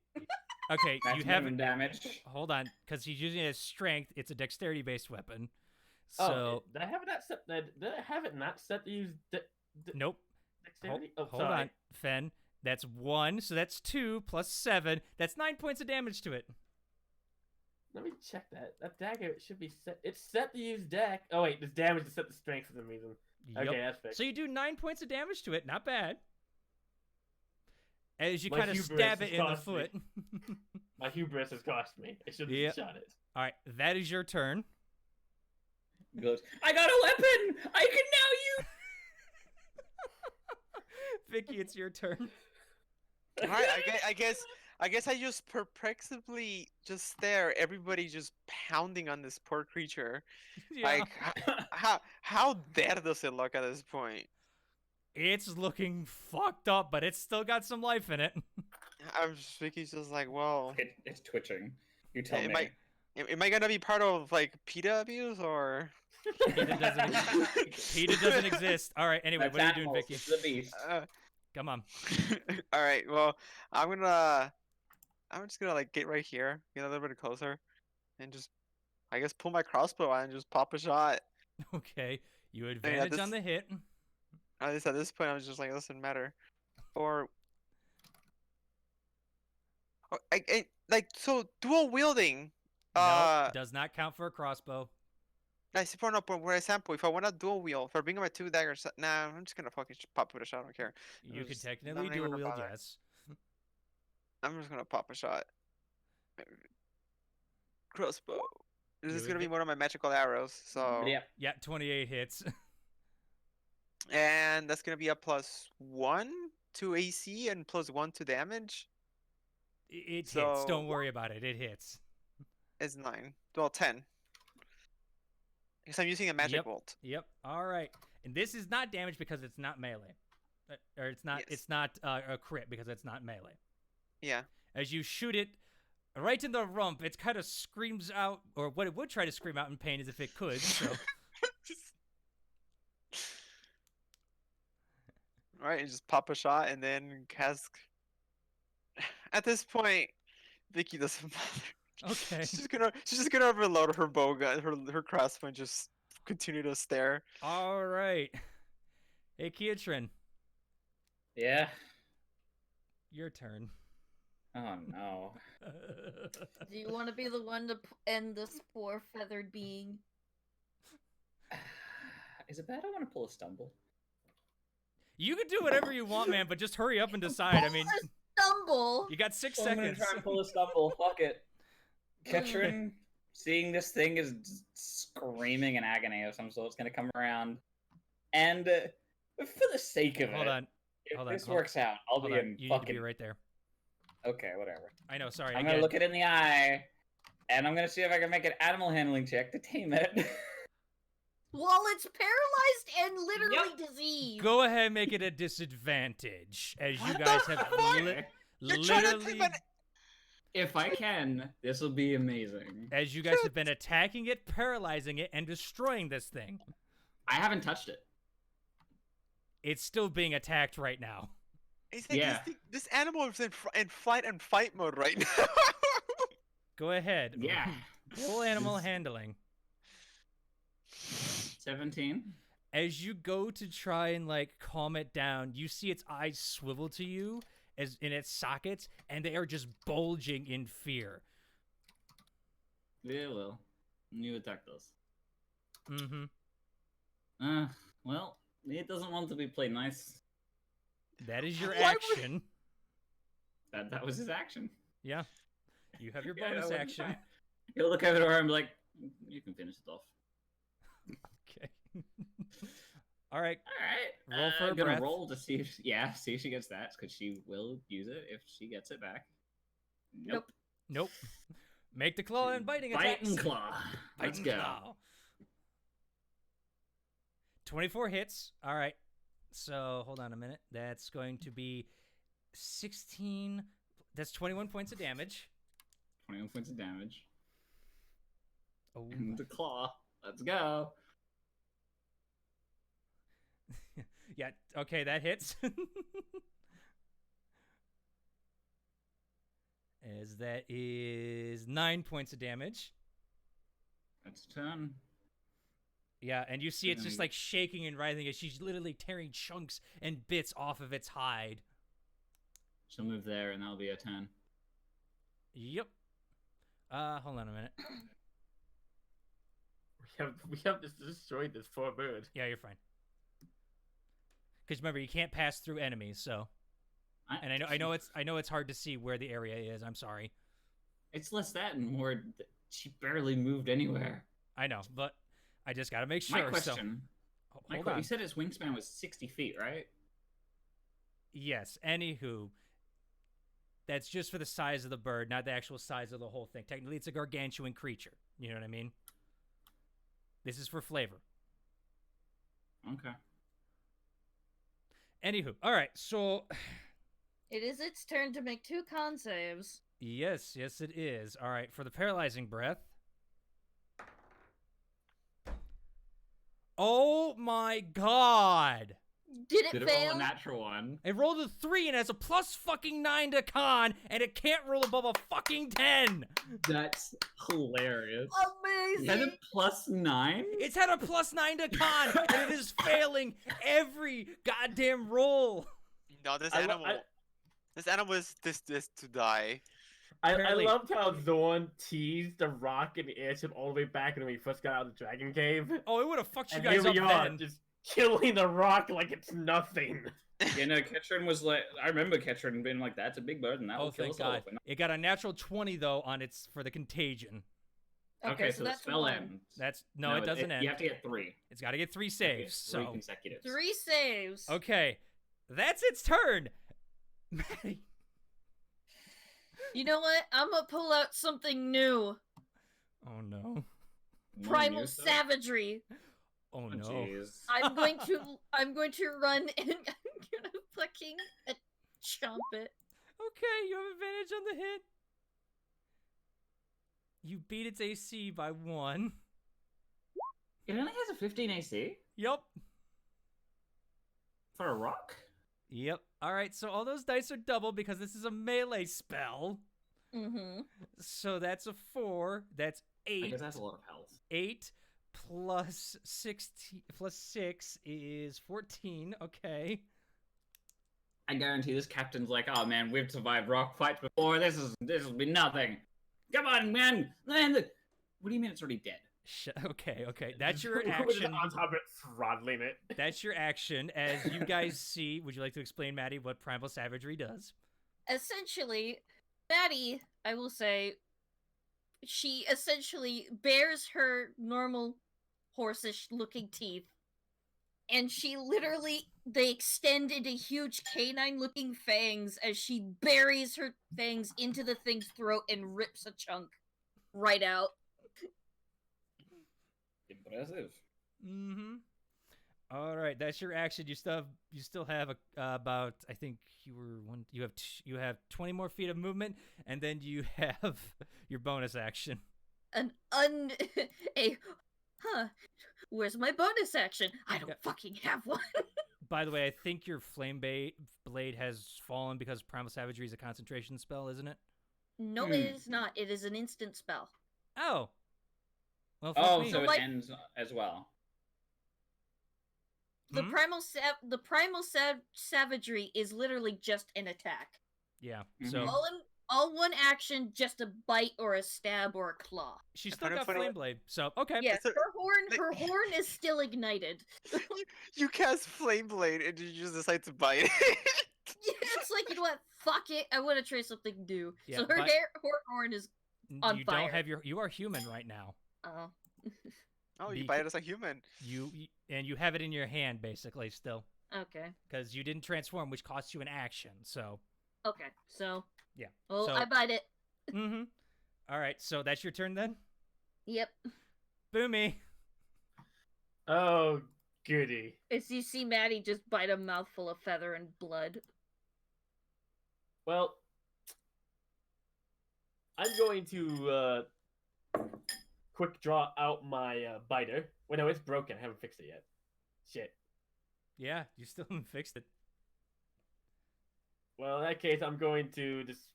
okay. That's You have minimum damage. hold on, because he's using it as strength. It's a dexterity-based weapon. Oh, So did I have it not set? Did I have it not set to use nope. dexterity? Hold sorry. on, Fen. That's 1. So that's 2 plus 7. That's 9 points of damage to it. Let me check that. That dagger it should be set. It's set to use deck. Oh wait, this damage is set to strength for some reason. Yep. Okay, that's fixed. So you do 9 points of damage to it. Not bad. As you My kind of hubris stab has it in the cost me. foot. My hubris has cost me. I shouldn't Yep. have shot it. All right, that is your turn. He goes, I got a weapon! I can now use. Vicky, it's your turn. All right, I guess I just perplexively just stare. Everybody just pounding on this poor creature. Yeah. Like, how dead does it look at this point? It's looking fucked up, but it's still got some life in it. I'm just Vicky's just like, well, It's twitching. You tell am me. I gonna be part of like PETA abuse or? PETA doesn't exist. All right, anyway, That's what are you doing, animals, Vicky? it's the beast. Come on. All right, well, I'm just gonna like get right here, get a little bit closer, and just, I guess, pull my crossbow out and just pop a shot. Okay, you advantage on the hit. At least at this point, I was just like, it doesn't matter. Or, like, so dual wielding. No, does not count for a crossbow. I see. For example, if I want to dual wield, if I bring my 2 daggers, nah, I'm just gonna fucking pop with a shot. I don't care. You could Just- technically I'm not even dual gonna wield, bother. yes. I'm just gonna pop a shot. Crossbow. This You is would gonna be hit- one of my magical arrows. So Yeah. Yeah, 28 hits. and that's gonna be a +1 to AC and +1 to damage. It hits. So- Don't worry about it. It hits. It's 9. Well, 10. Because I'm using a magic Yep. bolt. Yep. All right. And this is not damage because it's not melee. Or it's not. Yes. It's not a crit because it's not melee. Yeah. As you shoot it right in the rump, it kind of screams out, or what it would try to scream out in pain is if it could. So Alright, and just pop a shot and then cast. At this point, Vicky doesn't bother. okay. She's just gonna reload her bow gun, her crossbow, and just continue to stare. All right. Hey, Kiatrin, Yeah. your turn. Oh no. Do you want to be the one to end this poor feathered being? Is it bad I want to pull a stumble? You can do whatever you want, man, but just hurry up and decide. I mean, Stumble. you got 6 So I'm gonna seconds. try and pull a stumble. Fuck it. Ketrin, seeing this thing is screaming in agony of some sort, it's gonna come around, and for the sake of Hold it, on. if Hold on, this hold- works out, I'll Hold be on. in You need fucking. to be right there. Okay, whatever. I know. Sorry. I'm I gonna get look it in the eye, and I'm gonna see if I can make an animal handling check to tame it. While it's paralyzed and literally diseased. Go ahead and make it a disadvantage, as you guys have You're trying to literally, tame an... If I can, this will be amazing. as you guys have been attacking it, paralyzing it, and destroying this thing. I haven't touched it. It's still being attacked right now. It's like Yeah. this animal is in flight and fight mode right now. Go ahead. Yeah. Full animal handling. 17. As you go to try and like calm it down, you see its eyes swivel to you as in its sockets, and they are just bulging in fear. Yeah, well, you attack those. Mm-hmm. Well, it doesn't want to be played nice. That is your Why would- action. That was his action. Yeah. You have your Yeah, bonus that was action. fine. He'll look over to her and be like, you can finish it off. Okay. All right. Alright. Roll for a I'm gonna breath. roll to see if she gets that, because she will use it if she gets it back. Nope. Nope. Make the claw and biting Bite attacks. and claw. Bite Let's and go. claw. 24 hits. All right. So hold on a minute. That's going to be 16. That's 21 points of damage. 21 points of damage. Oh. And the claw. Let's go. Yeah. Okay, that hits. As that is 9 points of damage. That's a turn. Yeah, and you see it's just like shaking and writhing as she's literally tearing chunks and bits off of its hide. She'll move there, and that'll be a 10. Yep. Hold on a minute. We have just destroyed this poor bird. Yeah, you're fine. Because remember, you can't pass through enemies, so. And I know it's hard to see where the area is. I'm sorry. It's less that and more. She barely moved anywhere. I know, but I just gotta make sure. My question. So, hold on. You said its wingspan was 60 feet, right? Yes. Anywho, that's just for the size of the bird, not the actual size of the whole thing. Technically, it's a gargantuan creature. You know what I mean? This is for flavor. Okay. Anywho, all right. So, It is its turn to make 2 con saves. yes, it is. All right, for the paralyzing breath. Oh my god! Did it Did it fail? roll a natural one? It rolled a 3 and has a plus fucking 9 to con, and it can't roll above a fucking 10. That's hilarious. Amazing. Had a plus 9? It's had a plus 9 to con, and it is failing every goddamn roll. No, this I lo- animal. This animal is this to die. I Apparently- loved how Zorn teased the rock and the airship all the way back when we first got out of the Dragon Cave. Oh, it would have fucked you And guys here up we are, then. just killing the rock like it's nothing. You know, Ketrin was like, I remember Ketrin being like, that's a big bird and that Oh, will kill thank us all. God. It got a natural 20, though, on its for the contagion. Okay, so the that's spell 1. ends. That's no, it doesn't end. You have to get 3. It's got to get 3 You have to saves. get 3 So, consecutive. 3 saves. okay, that's its turn. Maddie. You know what? I'm gonna pull out something new. Oh no. Primal savagery. Oh Oh, no. jeez. I'm going to run and I'm gonna fucking chomp it. Okay, you have advantage on the hit. You beat its AC by 1. It only has a 15 AC Yep. for a rock? Yep. All right, so all those dice are double because this is a melee spell. Mm-hmm. So that's a 4. That's I 8. guess that's a lot of health. 8 plus 16 plus 6 is 14. Okay. I guarantee this captain's like, oh man, we've survived rock fights before. This will be nothing. Come on, man. Man, what do you mean it's already dead? Okay. That's your We're just action. on top of it, throttling it. That's your action. As you guys see, would you like to explain, Maddie, what primal savagery does? Essentially, Maddie, I will say, she essentially bares her normal horseish looking teeth, and she literally, they extend into huge canine looking fangs as she buries her fangs into the thing's throat and rips a chunk right out. Impressive. Mm-hmm. All right, that's your action. You still have about, I think you have 20 more feet of movement, and then you have your bonus action. Where's my bonus action? I don't fucking have one. By the way, I think your flame blade has fallen because primal savagery is a concentration spell, isn't it? No, it is not. It is an instant spell. Oh. Well, Oh, me. so it like- ends as well. The primal savagery is literally just an attack. Yeah. Mhm. So All one action, just a bite or a stab or a claw. she's still got 120 flame blade. So okay. Yes, It's a- her horn is still ignited. You cast Flame Blade and you just decide to bite it. It's like, you know what? Fuck it. I want to try something new. Yeah, so her but- horn is. on You fire. don't have you are human right now. Oh, you Be- bite it as a human. And you have it in your hand basically still Okay. because you didn't transform, which costs you an action. So Okay. So. yeah. Well, So- I bite it. Mm-hmm. All right. So that's your turn then. Yep. Boomy. Oh, goody. As you see Maddie just bite a mouthful of feather and blood. Well, I'm going to quick draw out my biter. Wait, no, it's broken. I haven't fixed it yet. Shit. Yeah, you still haven't fixed it. Well, in that case, I'm going to just.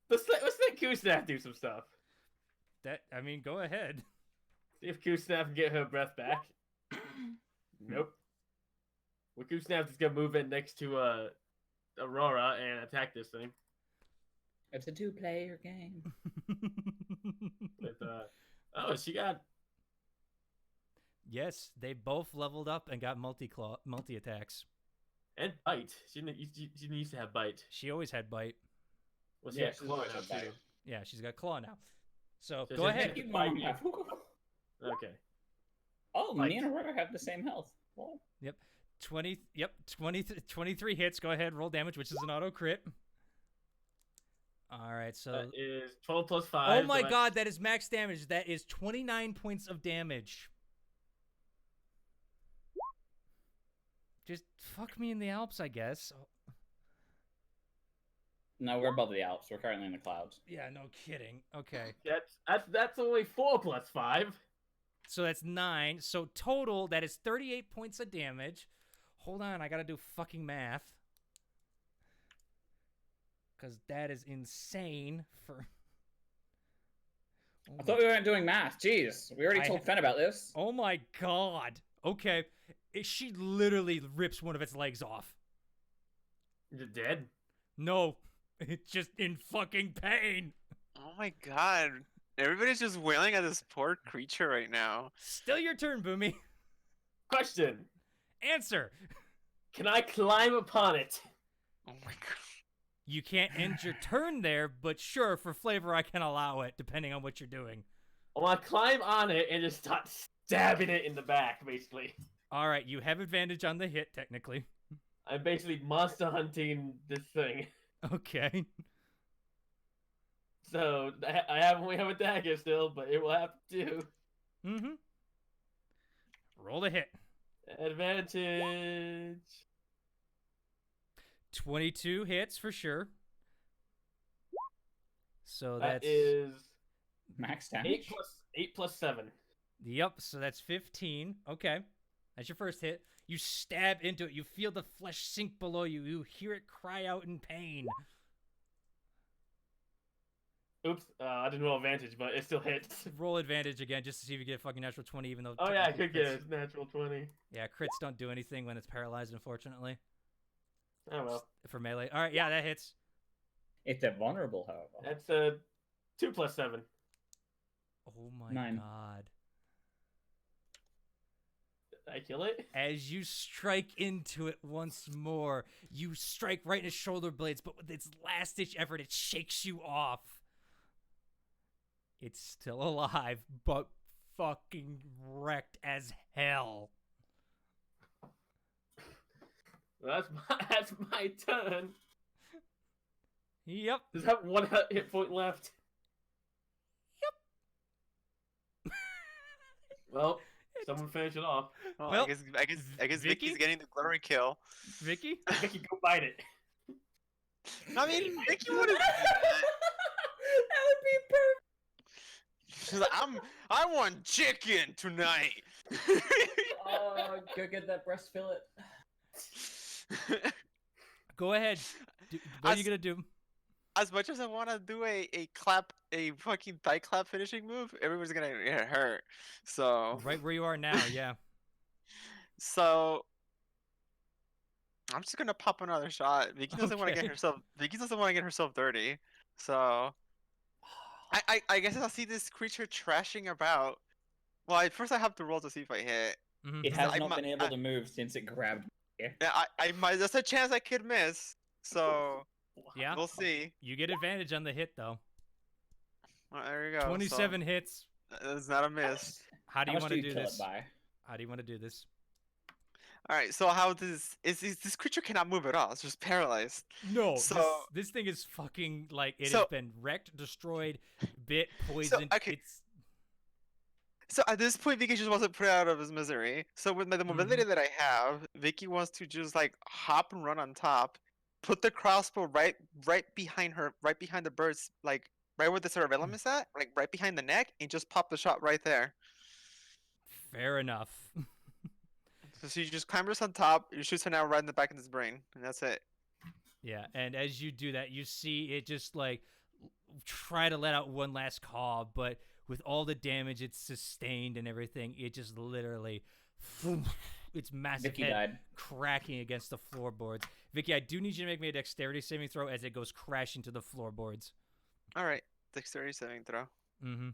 Let's let Kusnaf do some stuff. Go ahead. See if Kusnaf can get her breath back. Nope. Well, Kusnaf is gonna move in next to Aurora and attack this thing. It's a 2-player game. With oh, she got. Yes, they both leveled up and got multi attacks. And bite. She needs to have bite. She always had bite. Well, she Yeah, has she's claw always now had bite. too. Yeah, she's got claw now. So So go she's ahead. gonna- Mine have- Okay. Oh, Bite. me and Aurora have the same health. Well, 23 hits. Go ahead, roll damage, which is an auto crit. All right, so That is 12 plus 5. oh my god, that is max damage. That is 29 points of damage. Just fuck me in the Alps, I guess. no, we're above the Alps. We're currently in the clouds. Yeah, no kidding. Okay. That's only 4 plus 5. So that's 9. So total, that is 38 points of damage. Hold on, I gotta do fucking math. Because that is insane for... I thought we weren't doing math. Jeez, we already told Fen about this. Oh my god. Okay. She literally rips one of its legs off. Is it dead? No. It's just in fucking pain. Oh my god. Everybody's just wailing at this poor creature right now. Still your turn, Boomy. Question. Answer. Can I climb upon it? Oh my god. You can't end your turn there, but sure, for flavor, I can allow it, depending on what you're doing. I want to climb on it and just start stabbing it in the back, basically. All right, you have advantage on the hit, technically. I'm basically monster hunting this thing. Okay. So I only have a dagger still, but it will have to. Mm-hmm. Roll the hit. Advantage. 22 hits for sure. So That that's... is Max 8 damage. plus 8 plus 7. Yep, so that's 15. Okay. That's your first hit. You stab into it. You feel the flesh sink below you. You hear it cry out in pain. Oops, I didn't roll advantage, but it still hits. Roll advantage again just to see if you get a fucking natural 20, even though. Oh yeah, I technically could get crits- a natural 20. Yeah, crits don't do anything when it's paralyzed, unfortunately. Oh well. For melee. All right, yeah, that hits. It's a vulnerable, however. That's 2 plus 7. Oh my 9. god. Did I kill it? As you strike into it once more, you strike right in its shoulder blades, but with its last-ditch effort, it shakes you off. It's still alive, but fucking wrecked as hell. Well, that's my turn. Yep. Does have one hit point left? Yep. Well, someone finish it off. Well, I guess Vicky? Vicky's getting the glory kill. Vicky? Vicky, go bite it. I mean, Vicky would have. That would be perfect. She's like, I want chicken tonight. Oh, go get that breast fillet. Go ahead. What are you gonna do? As much as I want to do a fucking thigh clap finishing move, everyone's gonna get hurt. So Right where you are now, yeah. So I'm just gonna pop another shot. Vicky doesn't want to Okay. get herself. Vicky doesn't want to get herself dirty. So I guess I'll see this creature trashing about. Well, first I have to roll to see if I hit. Mhm. It has I not mi- been able I- to move since it grabbed me. Yeah, I might. There's a chance I could miss. So Yeah. we'll see. You get advantage on the hit though. Well, there you go. 27 hits. So, that's not a miss. How do How you much want do to you do kill this? it by? How do you want to do this? All right. So how this creature cannot move at all? It's just paralyzed. No, So- this thing is fucking like it So- has been wrecked, destroyed, bit, poisoned. okay. It's So at this point, Vicky just wants to put out of his misery. So with the mobility that I have, Vicky wants to just like hop and run on top, put the crossbow right behind her, right behind the birds, like right where the cerebellum is at, like right behind the neck, and just pop the shot right there. fair enough. So she just clambers on top, you shoots her now right in the back of his brain, and that's it. Yeah, and as you do that, you see it just like try to let out one last caw, but with all the damage it's sustained and everything, it just literally its massive Vicky head died. cracking against the floorboards. Vicky, I do need you to make me a dexterity saving throw as it goes crashing to the floorboards. All right, dexterity saving throw. Mm-hmm.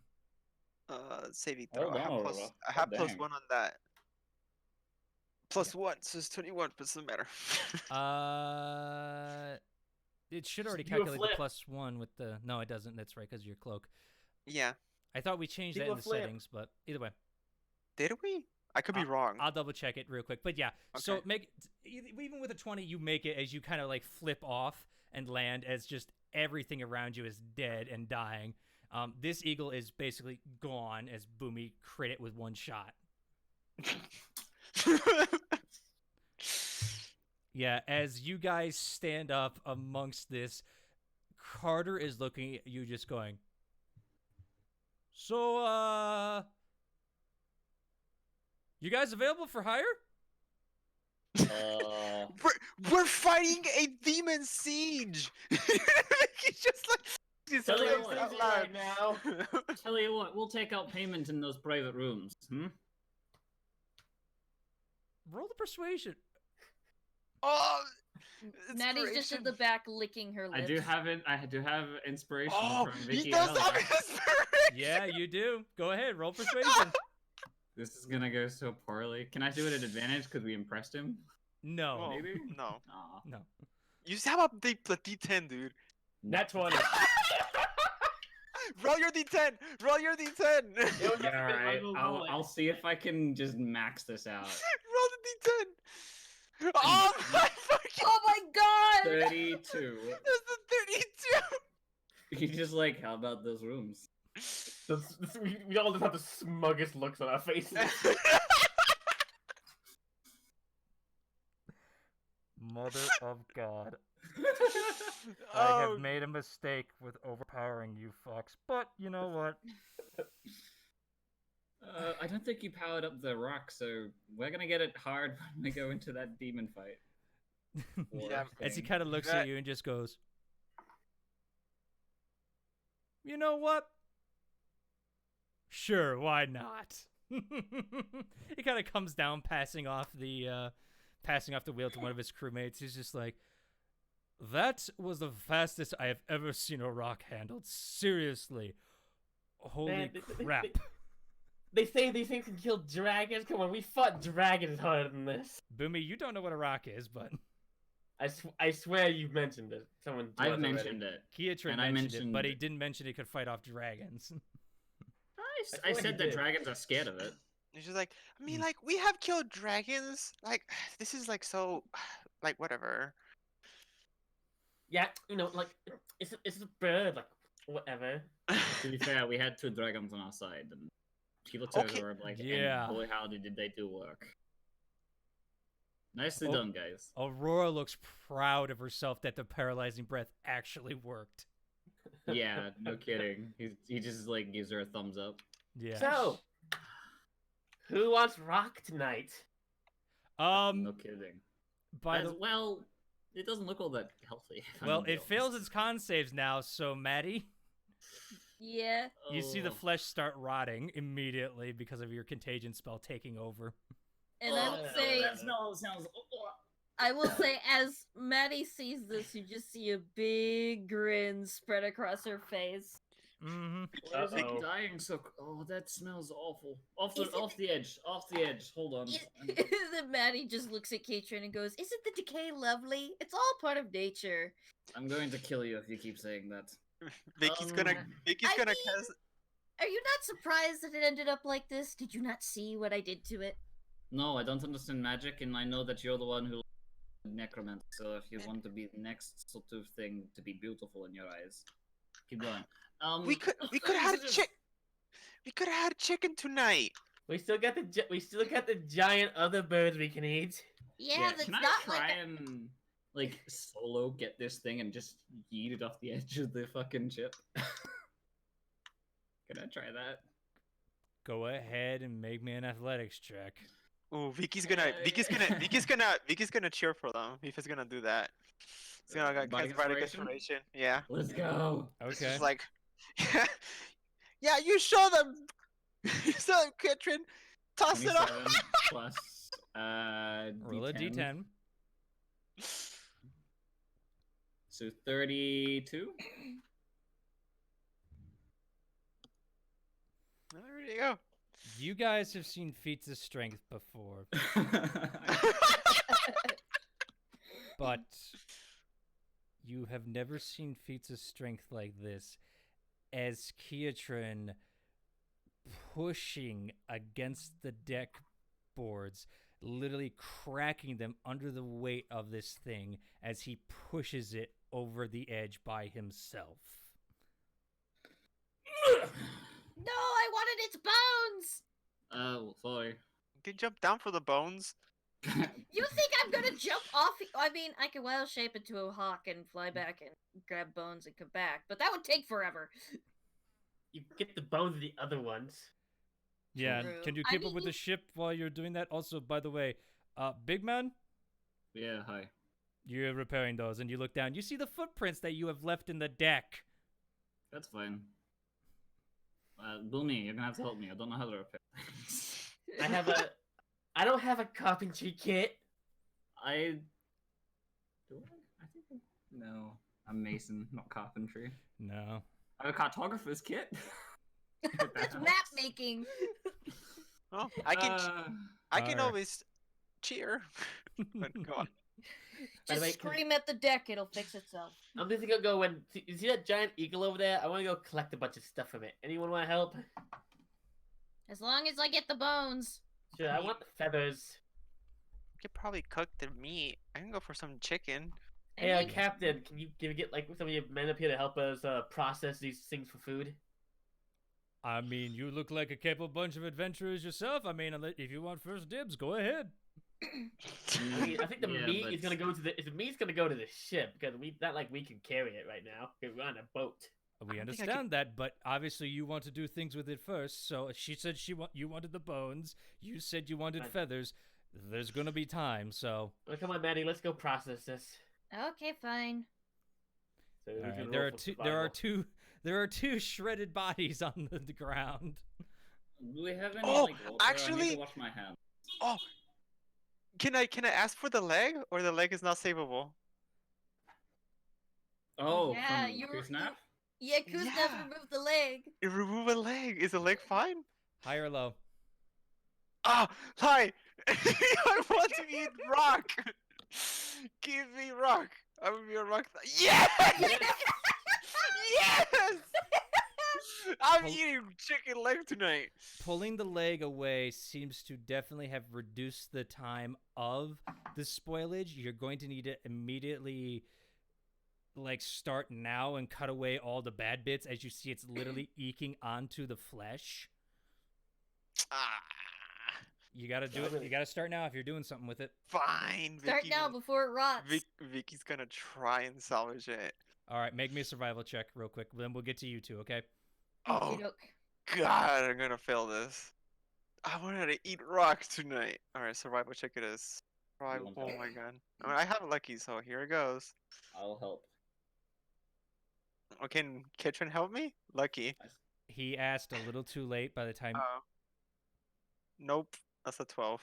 Saving Oh, throw. I have wow. plus, I Oh, have plus dang. 1 on that. Plus 1, so it's 21, but it doesn't matter. It should already Do a calculate the flip. +1 with the. No, it doesn't. That's right, because of your cloak. Yeah. I thought we changed Do that a in the flip. settings, but either way. Did we? I could be wrong. I'll double check it real quick. But yeah, so Okay. even with a 20, you make it as you kind of like flip off and land as just everything around you is dead and dying. This eagle is basically gone as Boomy crit it with one shot. Yeah, as you guys stand up amongst this, Carter is looking at you just going, so, you guys available for hire? we're fighting a demon siege. He's just like he's Tell you screams what, out loud. now. Tell you what, we'll take out payment in those private rooms. Roll the persuasion. Oh, Maddie's just at the inspiration. back licking her I lips. do have inspiration Oh, from he Vicky. does Ella. have inspiration. Yeah, you do. Go ahead, roll persuasion. This is gonna go so poorly. Can I do it at advantage because we impressed him? No. Oh, Maybe? no. Aw. No. You have a D10, dude. Nat 20. Roll your D10. Roll your D10. Yeah, all right. will roll it. I'll see if I can just max this out. Roll the D10. Oh my fucking! Oh my god! 32. That's the 32. He's just like, how about those rooms? We all just have the smuggest looks on our faces. Mother of God. I Oh, have made a mistake with overpowering you fucks, but you know what? I don't think you powered up the rock, so we're gonna get it hard when we go into that demon fight. Yeah, As he thing. kind of looks That- at you and just goes, You know what? Sure, why not? He kind of comes down, passing off the wheel to one of his crewmates. He's just like, that was the fastest I have ever seen a rock handled. Seriously. Holy Man, crap. They say these things can kill dragons. Come on, we fought dragons harder than this. Boomy, you don't know what a rock is, but I swear you've mentioned it. Someone. I've mentioned it. Kiatrin And I mentioned it, but he mentioned- didn't mention it could fight off dragons. I swear said he that did. dragons are scared of it. It's just like, I mean, like, we have killed dragons. Like, this is like so, like, whatever. Yeah, you know, like it's a bird, like whatever. To be fair, we had 2 dragons on our side, and people took Okay. were like, Yeah. and boy, howdy did they do work. Nicely Oh. done, guys. Aurora looks proud of herself that the paralyzing breath actually worked. Yeah, no kidding. He just like gives her a thumbs up. Yeah. So, who wants rock tonight? No kidding. By the Well, it doesn't look all that healthy. if I'm well, gonna be it fails honest. its con saves now, so Maddie, Yeah. you see the Oh. flesh start rotting immediately because of your contagion spell taking over. And I will Oh, say, that smell sounds. as Maddie sees this, you just see a big grin spread across her face. Mm-hmm. Why is it Uh-oh. dying so? Oh, that smells awful. Is it- Off the edge. Off the edge. Hold on. Then Maddie just looks at Katrin and goes, "Isn't the decay lovely? It's all part of nature." I'm going to kill you if you keep saying that. Vicky's Um, gonna I mean- cast. Are you not surprised that it ended up like this? Did you not see what I did to it? No, I don't understand magic, and I know that you're the one who necromancer. So if you want to be the next sort of thing to be beautiful in your eyes, keep going. We could have had a chick. We could have had chicken tonight. We still got the giant other birds we can eat. Yeah, that's can I not try like a- and like solo get this thing and just yeet it off the edge of the fucking ship? Can I try that? Go ahead and make me an athletics check. Oh, Vicky's gonna cheer for them. Vicky's gonna do that. He's gonna Bardic cast bardic inspiration? inspiration. Yeah. Let's go. It's Okay. just like, yeah, you show them. You show them, Katrin. Toss it up. 27 plus Roll a d10. So 32. There you go. You guys have seen feats of strength before, but you have never seen feats of strength like this. As Kiatrin pushing against the deck boards, literally cracking them under the weight of this thing as he pushes it over the edge by himself. No, I wanted its bones. Oh, sorry. You can jump down for the bones. You think I'm gonna jump off? I mean, I could wild shape into a hawk and fly back and grab bones and come back, but that would take forever. You get the bones of the other ones. Yeah, True. can you I keep up mean, with the ship while you're doing that? Also, by the way, big man, Yeah, hi. you're repairing those, and you look down. You see the footprints that you have left in the deck. That's fine. Boomy, you're gonna have to help me. I don't know how to repair things. I don't have a carpentry kit. I do I think no. I'm mason, not carpentry. No. I have a cartographer's kit. That's map making. Oh, I can Alright. always cheer. But go on. By the Just way, scream at the deck; it'll fix itself. I'm just gonna go and you see that giant eagle over there? I want to go collect a bunch of stuff from it. Anyone want to help? As long as I get the bones. Sure, I want the feathers. You could probably cook the meat. I can go for some chicken. Hey, And you- Captain, can you get like some of your men up here to help us process these things for food? I mean, you look like a capable bunch of adventurers yourself. I mean, if you want first dibs, go ahead. I mean, I think the Yeah, meat but- is gonna go to the meat's gonna go to the ship because we not like we can carry it right now. We're on a boat. We I think I understand that, but obviously you want to do things with it first. So she said you wanted the bones. You said you wanted Fine. feathers. There's gonna be time, so Well, come on, Maddie, let's go process this. Okay, fine. So all we can right. roll There are for two. survival. There are 2 shredded bodies on the ground. Do we have any Oh, like water? I need actually- to wash my hands. Oh, can I ask for the leg, or the leg is not savable? Oh, Yeah, from you were- Kuznap? Yeah, Kuznap Yeah. removed the leg. You remove a leg. Is the leg fine? High or low? Ah, hi. I want to eat rock. Give me rock. I will be a rock. Yes. Yes. I'm Well- eating chicken leg tonight. Pulling the leg away seems to definitely have reduced the time of the spoilage. You're going to need to immediately start now and cut away all the bad bits as you see it's literally eking onto the flesh. Ah, You gotta do it. You gotta start now if you're doing something with it. fine. Start now before it rots. Vicky's gonna try and salvage it. All right, make me a survival check real quick. Then we'll get to you two, okay? Oh Okey-doke. God, I'm gonna fail this. I wanted to eat rock tonight. All right, survival check it is. Survival. want Oh help? my God. I mean, I have lucky, so here it goes. I'll help. Oh, can Kitchen help me? Lucky. He asked a little too late by the time. Nope. That's a 12.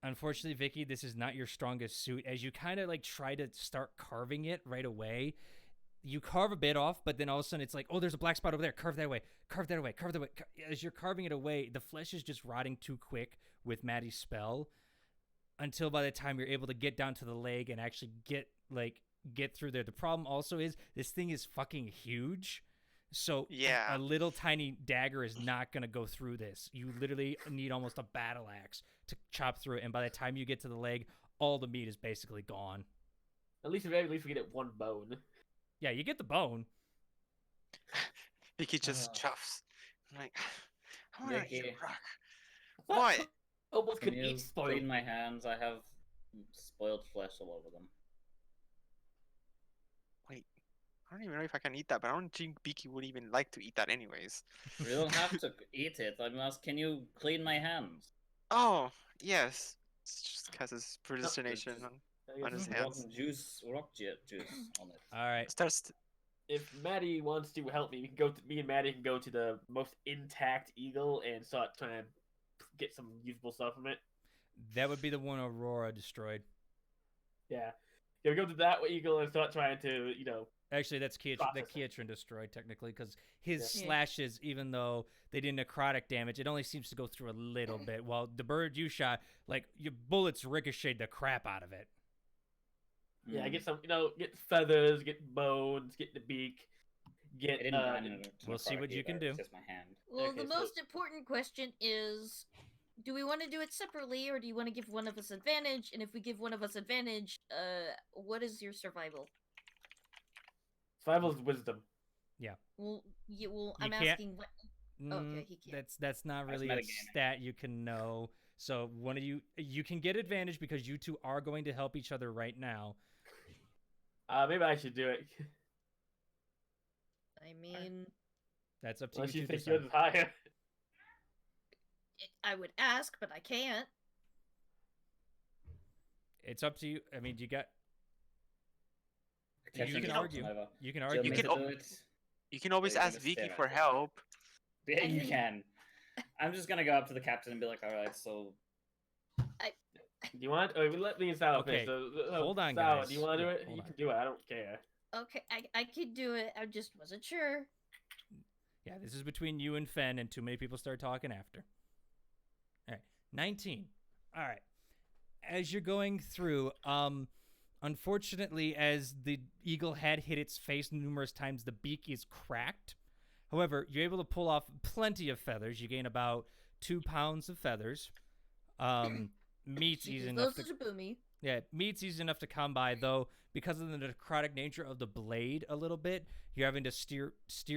Unfortunately, Vicky, this is not your strongest suit. As you kind of try to start carving it right away, you carve a bit off, but then all of a sudden it's like, oh, there's a black spot over there. Carve that away. Carve that away. Carve that away. As you're carving it away, the flesh is just rotting too quick with Maddie's spell until by the time you're able to get down to the leg and actually get through there. The problem also is this thing is fucking huge. So Yeah. a little tiny dagger is not going to go through this. You literally need almost a battle axe to chop through it. And by the time you get to the leg, all the meat is basically gone. At least we get it one bone. Yeah, you get the bone. Vicky just chuffs. I'm like, I want to eat Vicky. rock. What? Almost Can could you eat spoiled. clean my hands? I have spoiled flesh all over them. I don't even know if I can eat that, but I don't think Vicky would even like to eat that anyways. You don't have to eat it. I'm asking, can you clean my hands? Oh, yes. It's just because it's predestination. just- On his Rock hands. juice on it. All right. Starts. If Maddie wants to help me, we can go. Me and Maddie can go to the most intact eagle and start trying to get some usable stuff from it. That would be the one Aurora destroyed. Yeah, we go to that eagle and start trying to, Actually, that's Process it. Kietran destroyed technically because his Yeah. slashes, even though they did necrotic damage, it only seems to go through a little bit. While the bird you shot, your bullets ricocheted the crap out of it. Yeah, Mm. get some, get feathers, get bones, get the beak, I get. didn't die in a We'll see what necrotic you can either, do. It's just my hand. Well, Okay, the so- most important question is, do we want to do it separately, or do you want to give one of us advantage? And if we give one of us advantage, what is your survival? Survival is wisdom. Well, You I'm can't- asking what. Okay, he can't. That's not That's really a metagaming. stat you can know. So one of you can get advantage because you two are going to help each other right now. Maybe I should do it. I mean, That's up to Unless you you to think yours decide. is higher. I would ask, but I can't. It's up to you. I mean, you got. Catch You me can up, argue. whatever. You can Do argue. you can want al- me to do it? You can always You're ask gonna Vicky stare for at me. help. Yeah, you I- can. I'm just gonna go up to the captain and be like, alright, so Do you want? Oh, let me and Sal Okay, finish. So, hold on, Sal, guys. do you want to do Yeah, it? hold You on. can do it. I don't care. Okay, I could do it. I just wasn't sure. Yeah, this is between you and Fen, and too many people start talking after. All right, 19. All right. As you're going through, unfortunately, as the eagle had hit its face numerous times, the beak is cracked. However, you're able to pull off plenty of feathers. You gain about 2 pounds of feathers. Meat's easy enough Those to are boomy. Yeah, meat's easy enough to come by, though, because of the necrotic nature of the blade a little bit, you're having to steer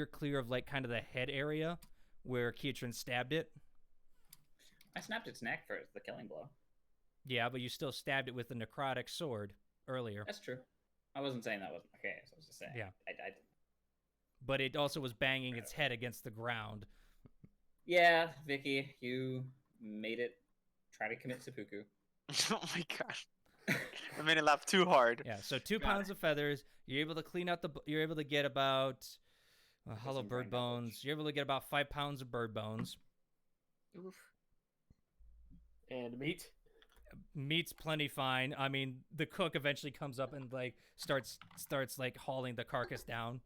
clear of, kind of the head area where Kietran stabbed it. I snapped its neck for the killing blow. Yeah, but you still stabbed it with the necrotic sword earlier. That's true. I wasn't saying that wasn't the case. I was just saying. Yeah. I But it also was banging its head against the ground. Yeah, Vicky, you made it try to commit seppuku. Oh my gosh. I made it laugh too hard. Yeah, so 2 Got pounds of feathers. You're able to clean out you're able to get about hollow some brain bird bones. You're able to get about 5 pounds of bird bones. Oof. And meat. Meat's plenty fine. I mean, the cook eventually comes up and like starts like hauling the carcass down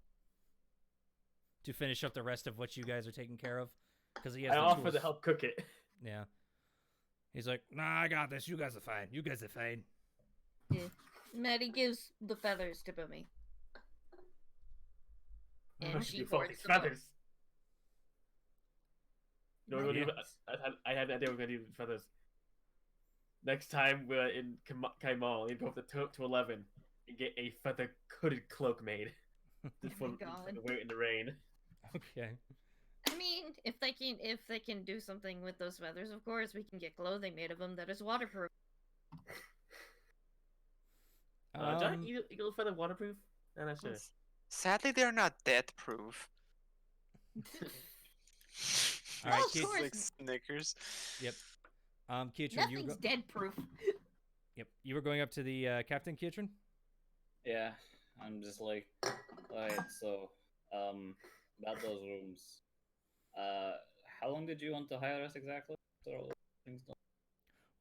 to finish up the rest of what you guys are taking care of, because he has I the offer tools. to help cook it. Yeah. He's like, nah, I got this. You guys are fine. You guys are fine. Maddie gives the feathers to Bummy. I And should she do all hoards these them up. feathers. No, we're gonna do. I had an idea. We're gonna do feathers. Next time we're in Kaimal, you go up to 11 and get a feather hooded cloak made. Just Oh for my God. to wear it in the rain. Okay. I mean, if they can do something with those feathers, of course we can get clothing made of them that is waterproof. Giant eagle feather waterproof? I'm not sure. Sadly, they're not death proof. All right, of kids. course. Like Snickers. Yep. Kietrin, Nothing's dead proof. Yep. You were going up to the captain, Kietrin? Yeah, I'm just like, alright, so, about those rooms. How long did you want to hire us exactly? After all those things done?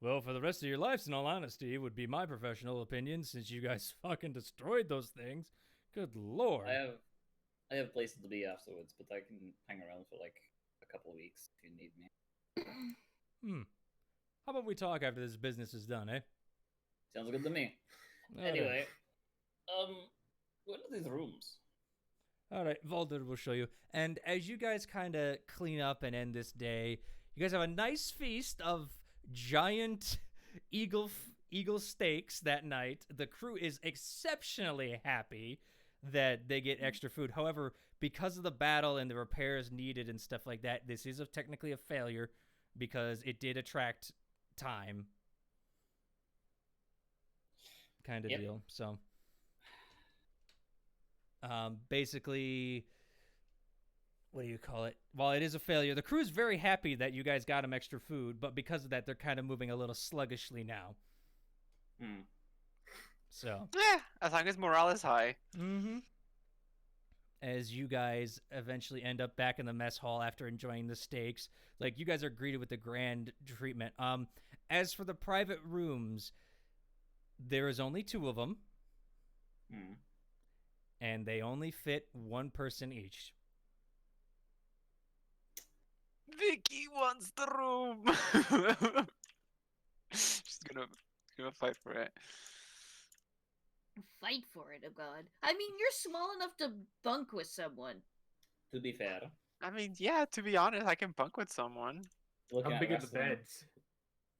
Well, for the rest of your lives, in all honesty, would be my professional opinion, since you guys fucking destroyed those things. Good lord. I have places to be afterwards, but I can hang around for like a couple of weeks if you need me. How about we talk after this business is done, eh? Sounds good to me. Alright. Anyway, what are these rooms? All right, Valder will show you. And as you guys kind of clean up and end this day, you guys have a nice feast of giant eagle steaks that night. The crew is exceptionally happy that they get extra food. However, because of the battle and the repairs needed and stuff like that, this is technically a failure because it did attract time kind of Yep. deal. So basically, what do you call it? While it is a failure, the crew's very happy that you guys got them extra food, but because of that, they're kind of moving a little sluggishly now. So, Yeah, as long as morale is high. as you guys eventually end up back in the mess hall after enjoying the steaks, like you guys are greeted with the grand treatment. As for the private rooms, there is only 2 of them, and they only fit 1 person each. Vicky wants the room. She's gonna fight for it. Fight for it, oh god. I mean, you're small enough to bunk with someone. To be fair, I mean, yeah. To be honest, I can bunk with someone. looking How at big are the wrestling, beds?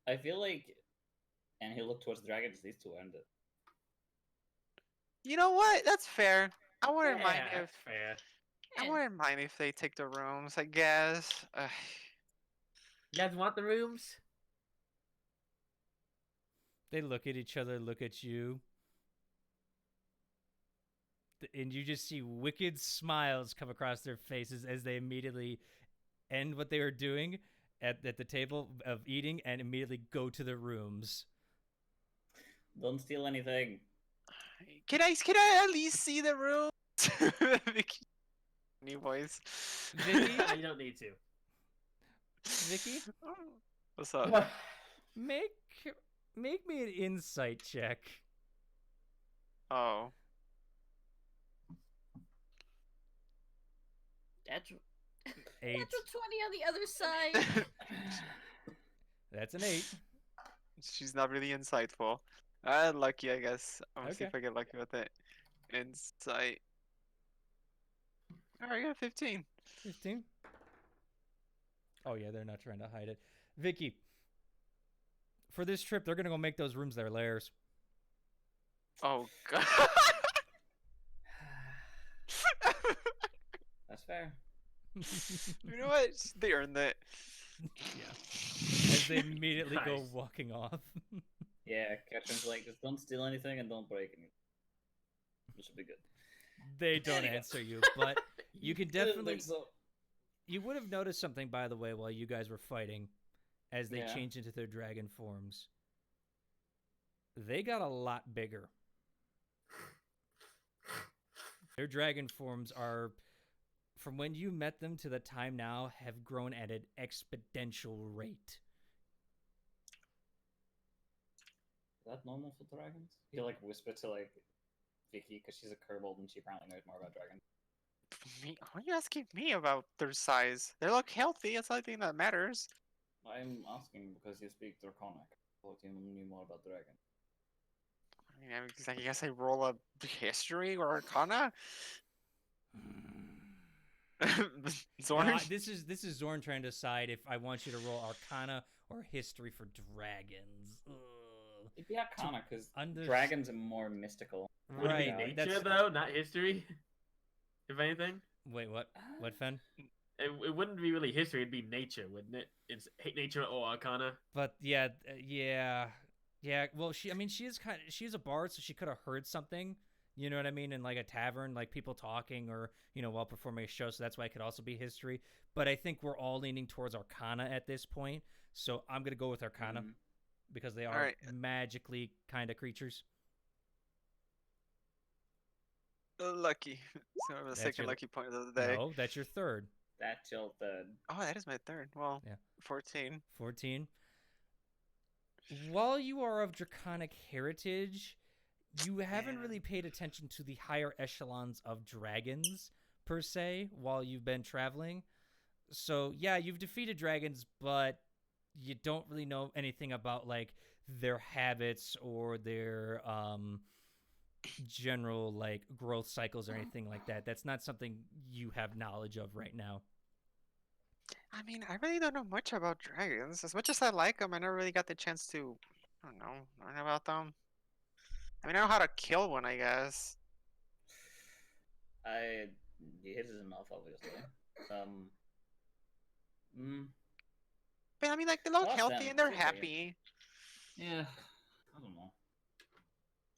I feel like, and he looked towards the dragons. These 2 earned it. You know what? That's fair. I wouldn't mind Yeah, if that's fair. I wouldn't mind if they take the rooms. I guess. You guys want the rooms? They look at each other, look at you. And you just see wicked smiles come across their faces as they immediately end what they were doing at the table of eating and immediately go to their rooms. Don't steal anything. Can I at least see the room? Vicky, new voice. Vicky? You don't need to. Vicky, What's up? make me an insight check. Oh. That's 8. That's a 20 on the other side. That's an 8. She's not really insightful. Lucky, I guess. I'm gonna see if I get lucky with it. Insight. Alright, I got 15. 15. Oh yeah, they're not trying to hide it. Vicky, for this trip, they're gonna go make those rooms their lairs. Oh god. That's fair. You know what? They earned it. Yeah. As they immediately go Nice. walking off. Yeah, Ketchum's like, just don't steal anything and don't break anything. This should be good. They don't Anyway. answer you, but you can I didn't definitely. think so. You would have noticed something, by the way, while you guys were fighting, as they Yeah. changed into their dragon forms. They got a lot bigger. Their dragon forms are, from when you met them to the time now, have grown at an exponential rate. Is that normal for dragons? You like whisper to like Vicky because she's a kobold and she apparently knows more about dragons. Me? Why are you asking me about their size? They look healthy. That's the only thing that matters. I'm asking because you speak Draconic. I thought you knew more about dragons. I guess I roll a history or Arcana. Zorn. No, this is Zorn trying to decide if I want you to roll Arcana or History for dragons. Ugh. It'd be Arcana because Under- dragons are more mystical. Would it Right, be nature that's- though, not history? If anything, Wait, what? What, Fen? it wouldn't be really history. It'd be nature, wouldn't it? It's nature or Arcana. But yeah. Well, she is a bard, so she could have heard something. You know what I mean? In like a tavern, like people talking, or while performing a show. So that's why it could also be history. But I think we're all leaning towards Arcana at this point. So I'm gonna go with Arcana because they are magically kind of creatures. Lucky. So the That's second your- lucky point of the day. No, that's your third. That's your third. Oh, that is my third. Well, Yeah. 14. 14. While you are of draconic heritage, you haven't really paid attention to the higher echelons of dragons, per se, while you've been traveling. So, yeah, you've defeated dragons, but you don't really know anything about, like, their habits or their general, like, growth cycles or anything like that. That's not something you have knowledge of right now. I mean, I really don't know much about dragons. As much as I like them, I never really got the chance to, I don't know, learn about them. I mean, I know how to kill one, I guess. He hits enough, obviously. But I mean, like, they look Lost healthy them. and they're Seems like it. happy. Yeah, I don't know.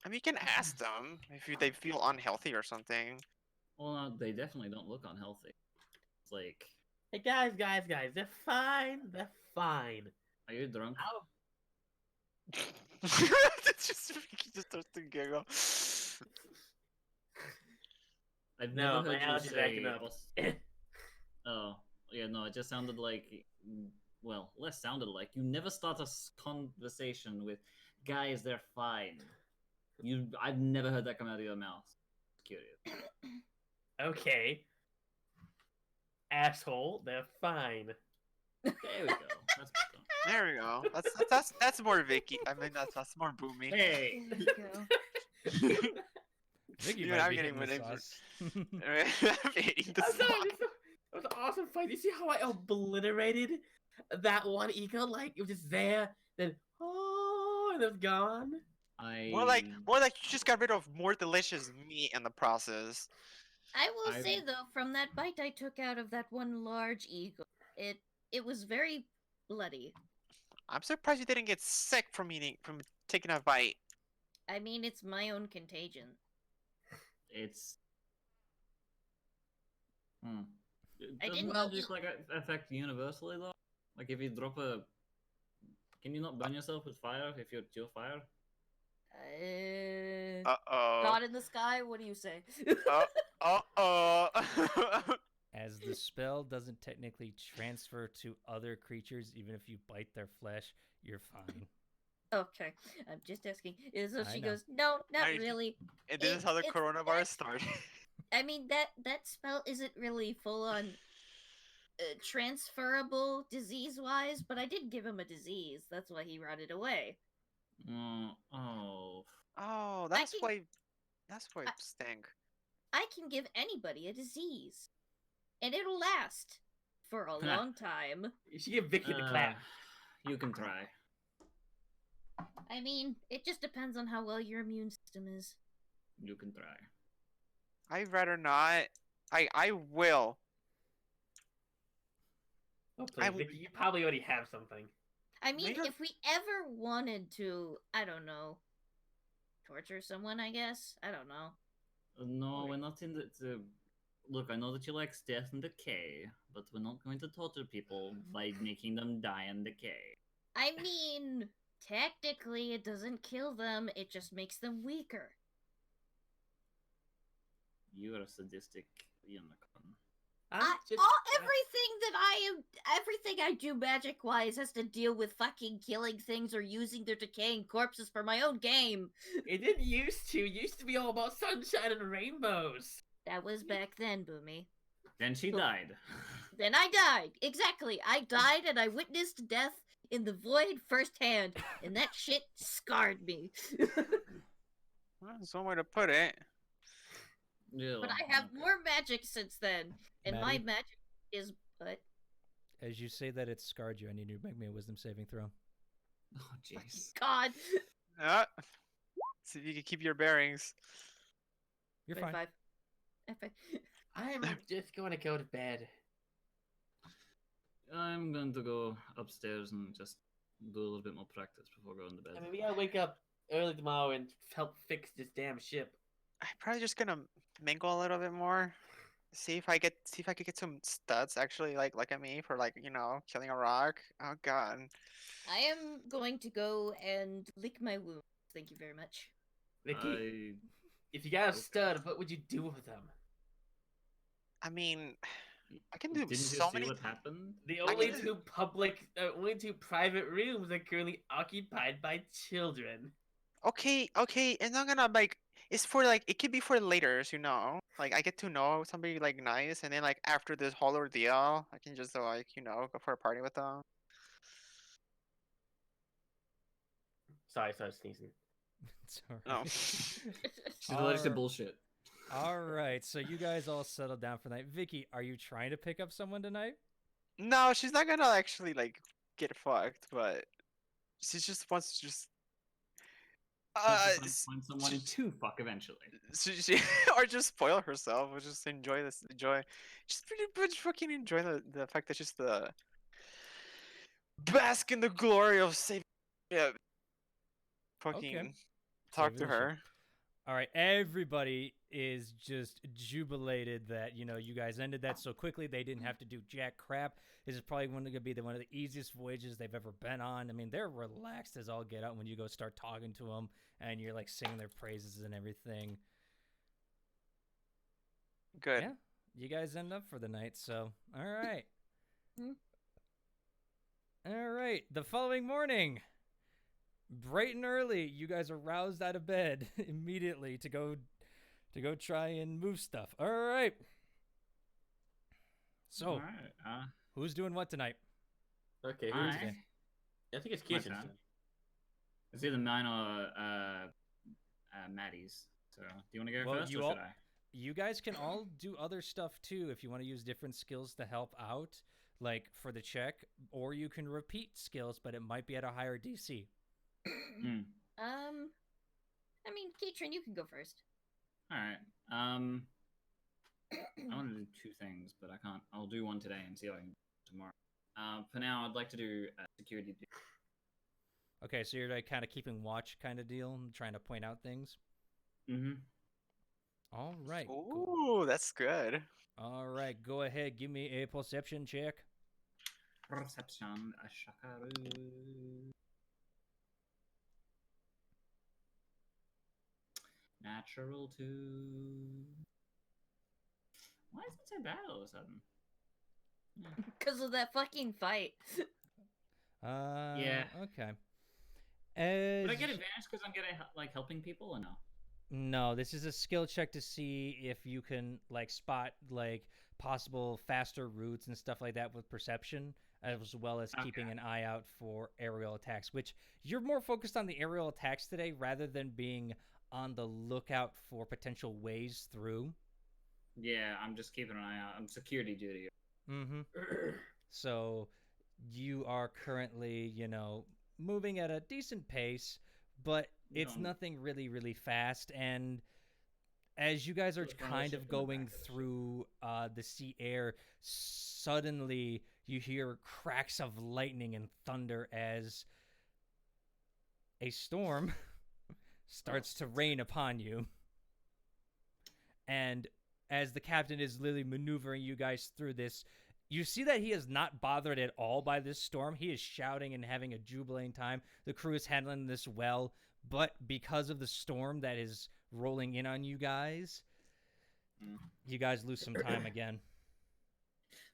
I mean, you can ask them if they feel unhealthy or something. Well, no, they definitely don't look unhealthy. It's like, Hey guys, they're fine. They're fine. are you drunk? It's just Vicky just starts to giggle. I've No, never my heard you allergies say. acting up. Oh, yeah, no, it just sounded like, well, less sounded like you never start a conversation with, guys, they're fine. I've never heard that come out of your mouth. Curious. Okay. Asshole, they're fine. There we go. That's better. There we go. That's more Vicky. I mean, that's more Boomy. Hey. There you go. Vicky Dude, might I'm be getting hitting the my sauce. I'm hating the I'm sauce. sorry, it was an awesome fight. You see how I obliterated that one eagle? Like, it was just there, then, oh, and it's gone. More like you just got rid of more delicious meat in the process. I will I'm- say though, from that bite I took out of that one large eagle, it was very bloody. I'm surprised you didn't get sick from taking a bite. I mean, it's my own contagion. It's. I Does didn't know magic like affect universally though? Like if you drop a, can you not burn yourself with fire if you're pure fire? Uh-oh. God in the sky. What do you say? Uh-oh. As the spell doesn't technically transfer to other creatures, even if you bite their flesh, you're fine. Okay, I'm just asking. So I she know. goes, no, not I- really. And this is how the It's coronavirus that- started. I mean, that spell isn't really full on transferable disease-wise, but I did give him a disease. That's why he rotted away. Oh. Oh, that's can- why. That's why I- it stank. I can give anybody a disease, and it'll last for a long time. You should give Vicky the clap. You can try. I mean, it just depends on how well your immune system is. You can try. I'd rather not. I will. Oh, I please, would- Vicky, you probably already have something. I mean, Maybe- if we ever wanted to, I don't know, torture someone, I guess? I don't know. No, we're not in the. Look, I know that you like death and decay, but we're not going to torture people by making them die and decay. I mean, technically, it doesn't kill them, it just makes them weaker. You are a sadistic unicorn. Everything I do magic wise has to deal with fucking killing things or using their decaying corpses for my own game. It didn't used to. It used to be all about sunshine and rainbows. That was back then, Boomy. Then she Cool. died. Then I died. Exactly. I died and I witnessed death in the void firsthand, and that shit scarred me. Well, that's one way to put it. But I have more magic since then, and my Maddie? magic is but As you say that it scarred you, I need you to make me a wisdom saving throw. Oh jeez. God. See if you can keep your bearings. You're fine. 25. I'm just going to go to bed. I'm going to go upstairs and just do a little bit more practice before going to bed. I mean, we gotta wake up early tomorrow and help fix this damn ship. I'm probably just gonna mingle a little bit more. See if I could get some stats actually like at me for killing a rock. Oh god. I am going to go and lick my wounds. Thank you very much. Vicky, if you got a stud, what would you do with them? I mean, I can do Didn't you so see many. what happened? The I only can- only two private rooms are currently occupied by children. Okay, and I'm gonna it's for it could be for later, Like I get to know somebody nice, and then after this whole ordeal, I can just go for a party with them. Sorry, started sneezing. Sorry. Oh. She's allergic to bullshit. All right, so you guys all settled down for the night. Vicky, are you trying to pick up someone tonight? No, she's not gonna actually get fucked, but she just wants to just Find someone to fuck eventually. she or just spoil herself or just enjoy just pretty much fucking enjoy the fact that she's the bask in the glory of saving. Yeah, fucking Okay. talk to Saving the her. All right, everybody is just jubilated that you guys ended that so quickly. They didn't have to do jack crap. This is probably going to be one of the easiest voyages they've ever been on. I mean, they're relaxed as all get out when you go start talking to them and you're singing their praises and everything. Good. Yeah, you guys end up for the night. So, all right, all right. The following morning, bright and early, you guys are roused out of bed immediately to go try and move stuff. All right. So, All right. who's doing what tonight? Okay, I, I think it's My Keisha's turn. turn. It's either mine or Maddie's. So, do you want to go Well, first, you or all- should I? You guys can all do other stuff too if you want to use different skills to help out, for the check, or you can repeat skills, but it might be at a higher DC. I mean, Katrin, you can go first. All right. I want to do two things, but I can't. I'll do one today and see how I can do it tomorrow. For now, I'd like to do security duty. Okay, so you're kind of keeping watch kind of deal and trying to point out things. Mm-hmm. All right. Ooh, that's good. All right, go ahead. Give me a perception check. Perception, a shakaru. Natural 2. Why is it so bad all of a sudden? Because of that fucking fight. Yeah. Okay. Would I get advantage because I'm getting helping people or no? No, this is a skill check to see if you can spot possible faster routes and stuff like that with perception, as well as keeping an eye out for aerial attacks, which you're more focused on the aerial attacks today rather than being on the lookout for potential ways through. Yeah, I'm just keeping an eye out. I'm security duty. Mm-hmm. So you are currently, moving at a decent pace, but it's nothing really, really fast. And as you guys are kind of going through the sea air, suddenly you hear cracks of lightning and thunder as a storm starts to rain upon you. And as the captain is literally maneuvering you guys through this, you see that he is not bothered at all by this storm. He is shouting and having a jubilating time. The crew is handling this well, but because of the storm that is rolling in on you guys, You guys lose some time again.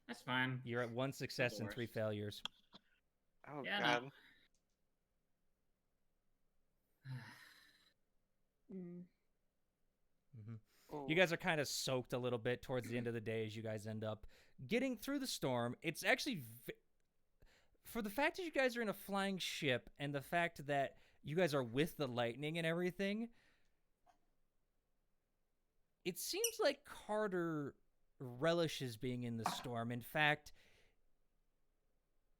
That's fine. You're at 1 success the and 3 worst. failures. Oh Yeah, god. no. Mm. You guys are kind of soaked a little bit towards the end of the day as you guys end up getting through the storm. It's actually, for the fact that you guys are in a flying ship and the fact that you guys are with the lightning and everything, it seems like Carter relishes being in the storm. In fact,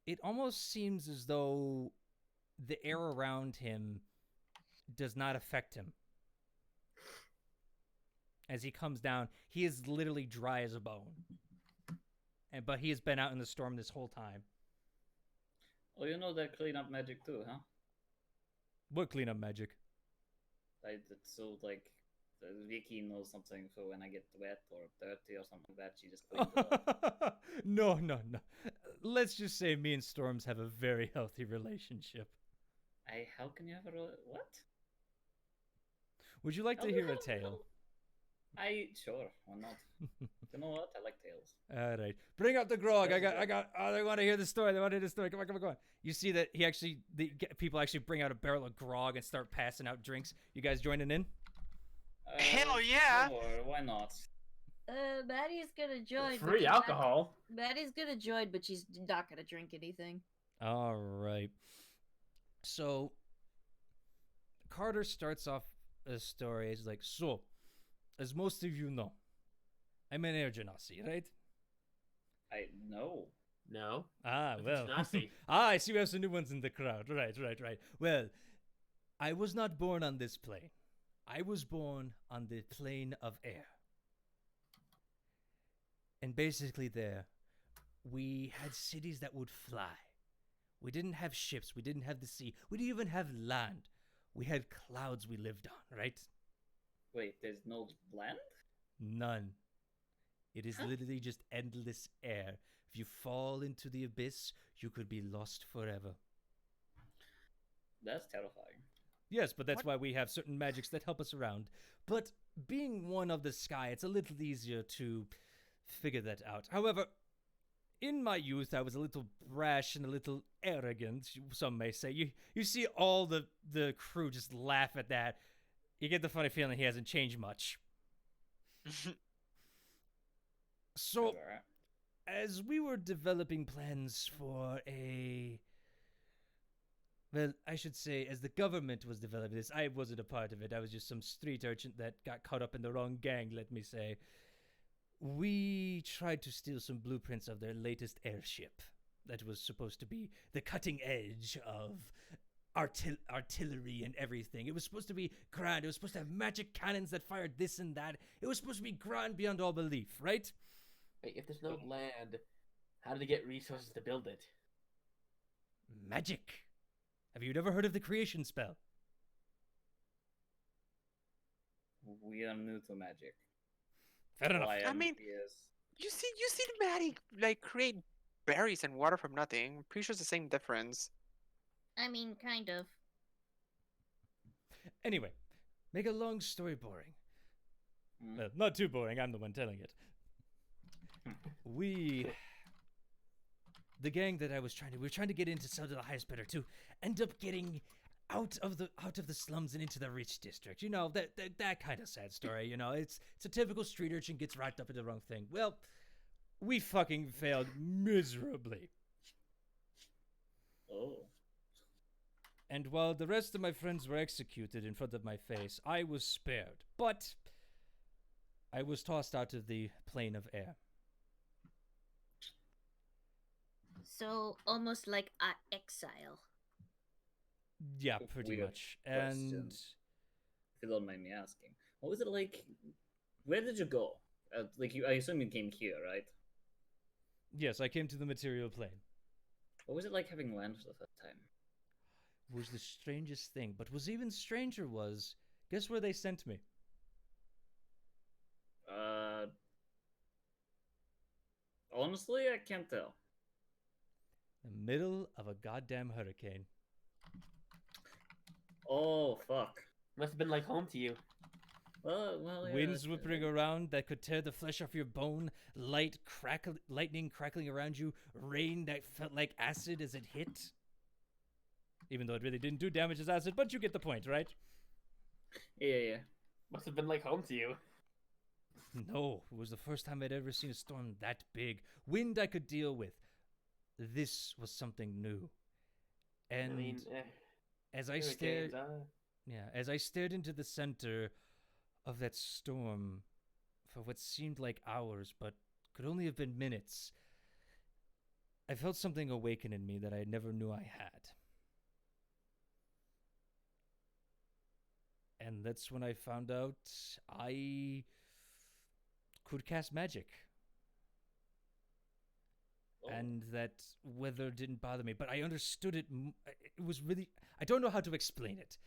it almost seems as though the air around him does not affect him. As he comes down, he is literally dry as a bone. But he has been out in the storm this whole time. Oh, you know that cleanup magic too, huh? What cleanup magic? So like, Vicky knows something. So when I get wet or dirty or something like that, she just cleans it up. No. Let's just say me and Storms have a very healthy relationship. How can you have a what? Would you like to hear a tale? Sure, why not? You know what? I like tales. All right, bring up the grog. I got. Oh, they want to hear the story. They want to hear the story. Come on. You see that people actually bring out a barrel of grog and start passing out drinks. You guys joining in? Hell yeah! Sure, why not? Maddie's gonna join. but Free she's not- alcohol. Maddie's gonna join, but she's not gonna drink anything. All right. So Carter starts off a story. He's like, so, as most of you know, I'm an air genasi, right? I know. No. Ah, What's well. genasi? I see we have some new ones in the crowd. Right. Well, I was not born on this plane. I was born on the plane of air. And basically there, we had cities that would fly. We didn't have ships. We didn't have the sea. We didn't even have land. We had clouds we lived on, right? Wait, there's no land? None. It is literally just endless air. If you fall into the abyss, you could be lost forever. That's terrifying. Yes, but that's why we have certain magics that help us around. But being one of the sky, it's a little easier to figure that out. However, in my youth, I was a little brash and a little arrogant, some may say. You see all the crew just laugh at that. You get the funny feeling he hasn't changed much. So, That's alright. as we were developing plans for well, I should say, as the government was developing this, I wasn't a part of it. I was just some street urchin that got caught up in the wrong gang, let me say. We tried to steal some blueprints of their latest airship that was supposed to be the cutting edge of artillery and everything. It was supposed to be grand. It was supposed to have magic cannons that fired this and that. It was supposed to be grand beyond all belief, right? Wait, if there's no land, how do they get resources to build it? Magic. Have you never heard of the creation spell? We are new to magic. Fair enough. Well, I mean, yes. You see Maddie like create berries and water from nothing. I'm pretty sure it's the same difference. I mean, kind of. Anyway, make a long story boring. Mm. Well, not too boring. I'm the one telling it. The gang that we were trying to get in to sell to the highest bidder to end up getting out of the slums and into the rich district. You know, that kind of sad story. You know, it's a typical street urchin gets wrapped up in the wrong thing. Well, we fucking failed miserably. Oh. And while the rest of my friends were executed in front of my face, I was spared. But I was tossed out of the plane of air. So almost like a exile. Yeah, pretty Weird much. question. And If you don't mind me asking, what was it like? Where did you go? I assume you came here, right? yes, I came to the material plane. What was it like having land for the first time? It was the strangest thing. But what's even stranger was, guess where they sent me? Honestly, I can't tell. The middle of a goddamn hurricane. Oh fuck! Must have been like home to you. Well, yeah, Winds whipping around that could tear the flesh off your bone, lightning crackling around you, rain that felt like acid as it hit. Even though it really didn't do damage as acid, but you get the point, right? Yeah. Must have been like home to you. No, it was the first time I'd ever seen a storm that big. Wind I could deal with. This was something new. And I mean, as I stared, as I stared into the center of that storm for what seemed like hours, but could only have been minutes, I felt something awaken in me that I never knew I had. And that's when I found out I could cast magic. Oh. And that weather didn't bother me, but I understood it. It was really, I don't know how to explain it.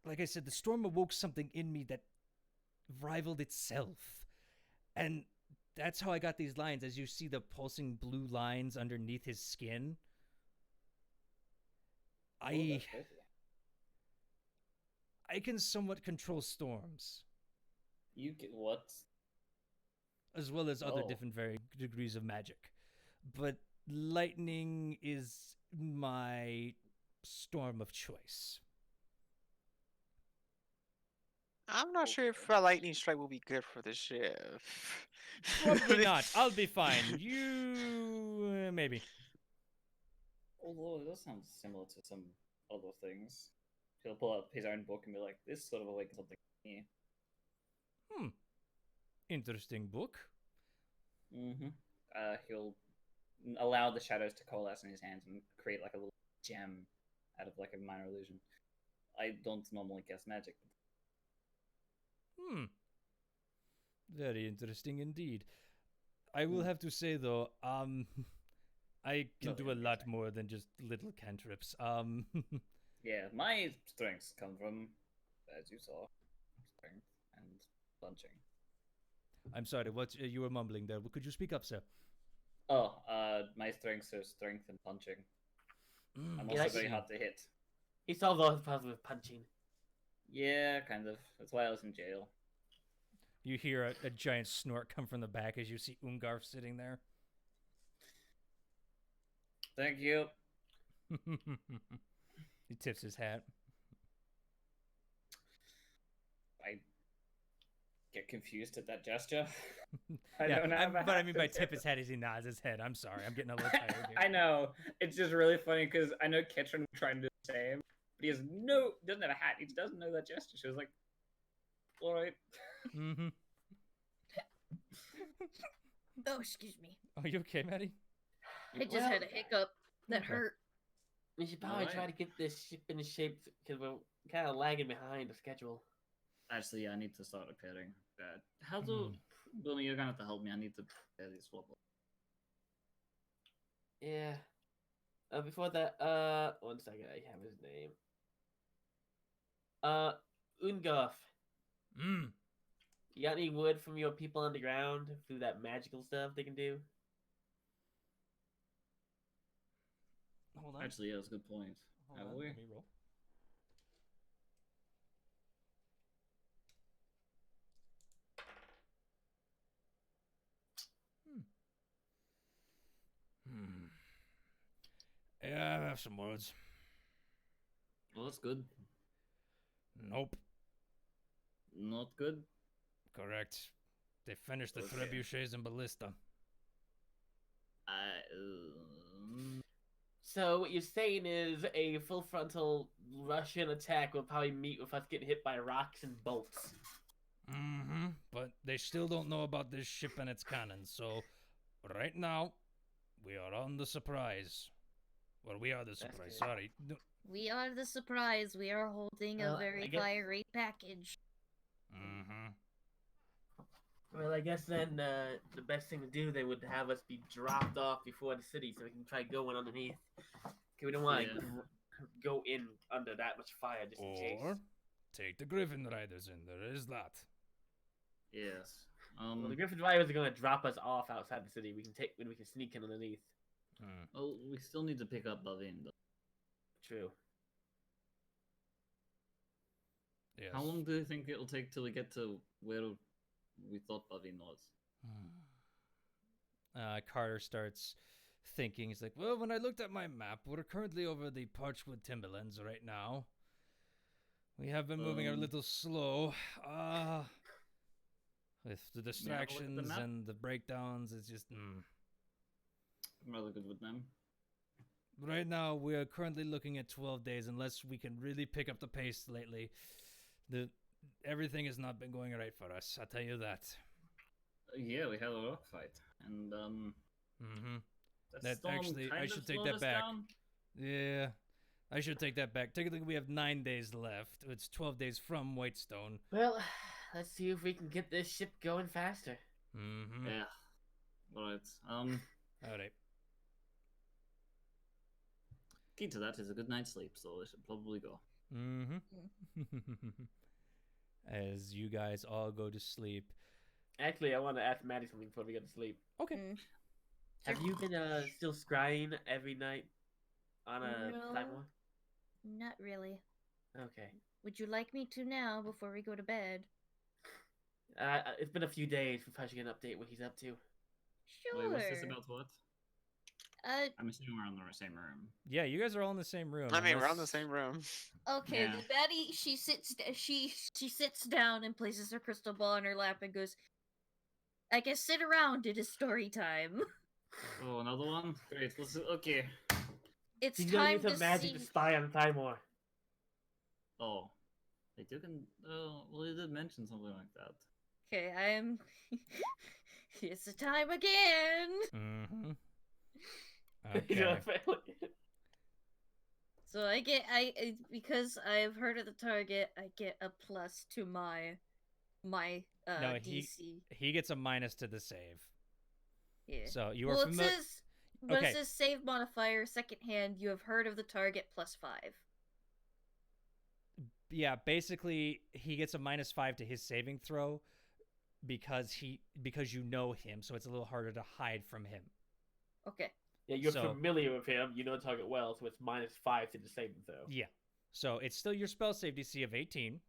Like I said, the storm awoke something in me that rivaled itself. And that's how I got these lines, as you see the pulsing blue lines underneath his skin. That's crazy. I can somewhat control storms, You get what? as well as other Oh. different varying degrees of magic. But lightning is my storm of choice. I'm not sure if a lightning strike will be good for the ship. Probably not. I'll be fine. You maybe. Although it does sound similar to some other things. He'll pull up his own book and be like, "This sort of awakens something here." Interesting book. Mm-hmm. He'll allow the shadows to coalesce in his hands and create like a little gem out of like a minor illusion. I don't normally cast magic. Very interesting indeed. I will have to say though, I can Nothing do a lot amazing. more than just little cantrips. Yeah, my strengths come from, as you saw, strength and punching. I'm sorry, what you were mumbling there. Could you speak up, sir? Oh, my strengths are strength and punching. I'm Yeah, also I very see. hard to hit. He solved all his problems with punching. Yeah, kind of. That's why I was in jail. You hear a giant snort come from the back as you see Ungarf sitting there. Thank you. He tips his hat. I get confused at that gesture. But I mean by tip his head as he nods his head. I'm sorry, I'm getting a little tired here. I know. It's just really funny because I know Ketron was trying to do the same, but he doesn't have a hat. He doesn't know that gesture. So I was like, all right. Mm-hmm. Oh, excuse me. Are you okay, Maddie? I just had a hiccup that Okay. hurt. We should probably try to get this ship in shape because we're kind of lagging behind the schedule. Actually, yeah, I need to start repairing that. How do... Billy, you're gonna have to help me. I need to repair these wobbles. Yeah. Before that, 1 second, I have his name. Ungoff. You got any wood from your people on the ground through that magical stuff they can do? Hold on. Actually, yeah, that's a good point. Hold Have on, we? let me roll. Yeah, I have some words. Well, that's good. Nope. Not good. Correct. They finished the Okay. trebuchets and ballista. So what you're saying is a full frontal Russian attack will probably meet with us getting hit by rocks and bolts. Mm-hmm. But they still don't know about this ship and its cannons, so right now, we are on the surprise. Well, we are the surprise, good. sorry. No. We are the surprise. We are holding Well, a very I guess- fiery package. Mm-hmm. Well, I guess then the best thing to do they would have us be dropped off before the city so we can try going underneath. 'Cause we don't want to Yeah. go in under that much fire just in case. Or take the Griffin Riders in, there is that. Yes. Well, the Griffin Riders are going to drop us off outside the city. We can sneak in underneath. Well, we still need to pick up Bavin, though. True. Yes. How long do you think it'll take till we get to where we thought Bavin was? Carter starts thinking. He's like, well, when I looked at my map, we're currently over the Parchwood Timberlands right now. We have been moving a little slow. With the distractions map? and the breakdowns, it's just... I'm rather good with them. Right now, we are currently looking at 12 days, unless we can really pick up the pace lately. Everything has not been going right for us, I'll tell you that. Yeah, we had a rock fight, and That storm actually, I kind should of take slowed that us back. down. Yeah, I should take that back. Technically, we have 9 days left. It's 12 days from Whitestone. Well, let's see if we can get this ship going faster. Yeah. Alright. Alright. Key to that is a good night's sleep, so I should probably go. As you guys all go to sleep. Actually, I want to ask Maddie something before we go to sleep. Okay. Have you been still scrying every night on a No. Time War? Not really. Okay. Would you like me to now before we go to bed? It's been a few days. We'll probably get an update what he's up to. Sure. Wait, what's this about what? I'm assuming we're in the same room. Yeah, you guys are all in the same room. I mean, we're unless- on the same room. Okay, Yeah. the baddie, she sits down and places her crystal ball in her lap and goes, I guess sit around, it is story time. Oh, another one? Great, okay. It's He's gonna time use to some magic see... to spy on Time War. Oh. They took an... Oh, well, they did mention something like that. Okay, I am... It's the time again! Okay. So because I've heard of the target, I get a plus to my No, DC. He gets a minus to the save. Yeah. So you are Well, familiar. it says save modifier, second hand, you have heard of the target, +5. Yeah, basically he gets a -5 to his saving throw because you know him, so it's a little harder to hide from him. Okay. Yeah, you're So- familiar with him. You know the target well, so it's -5 to the saving throw. Yeah. So it's still your spell save DC of 18.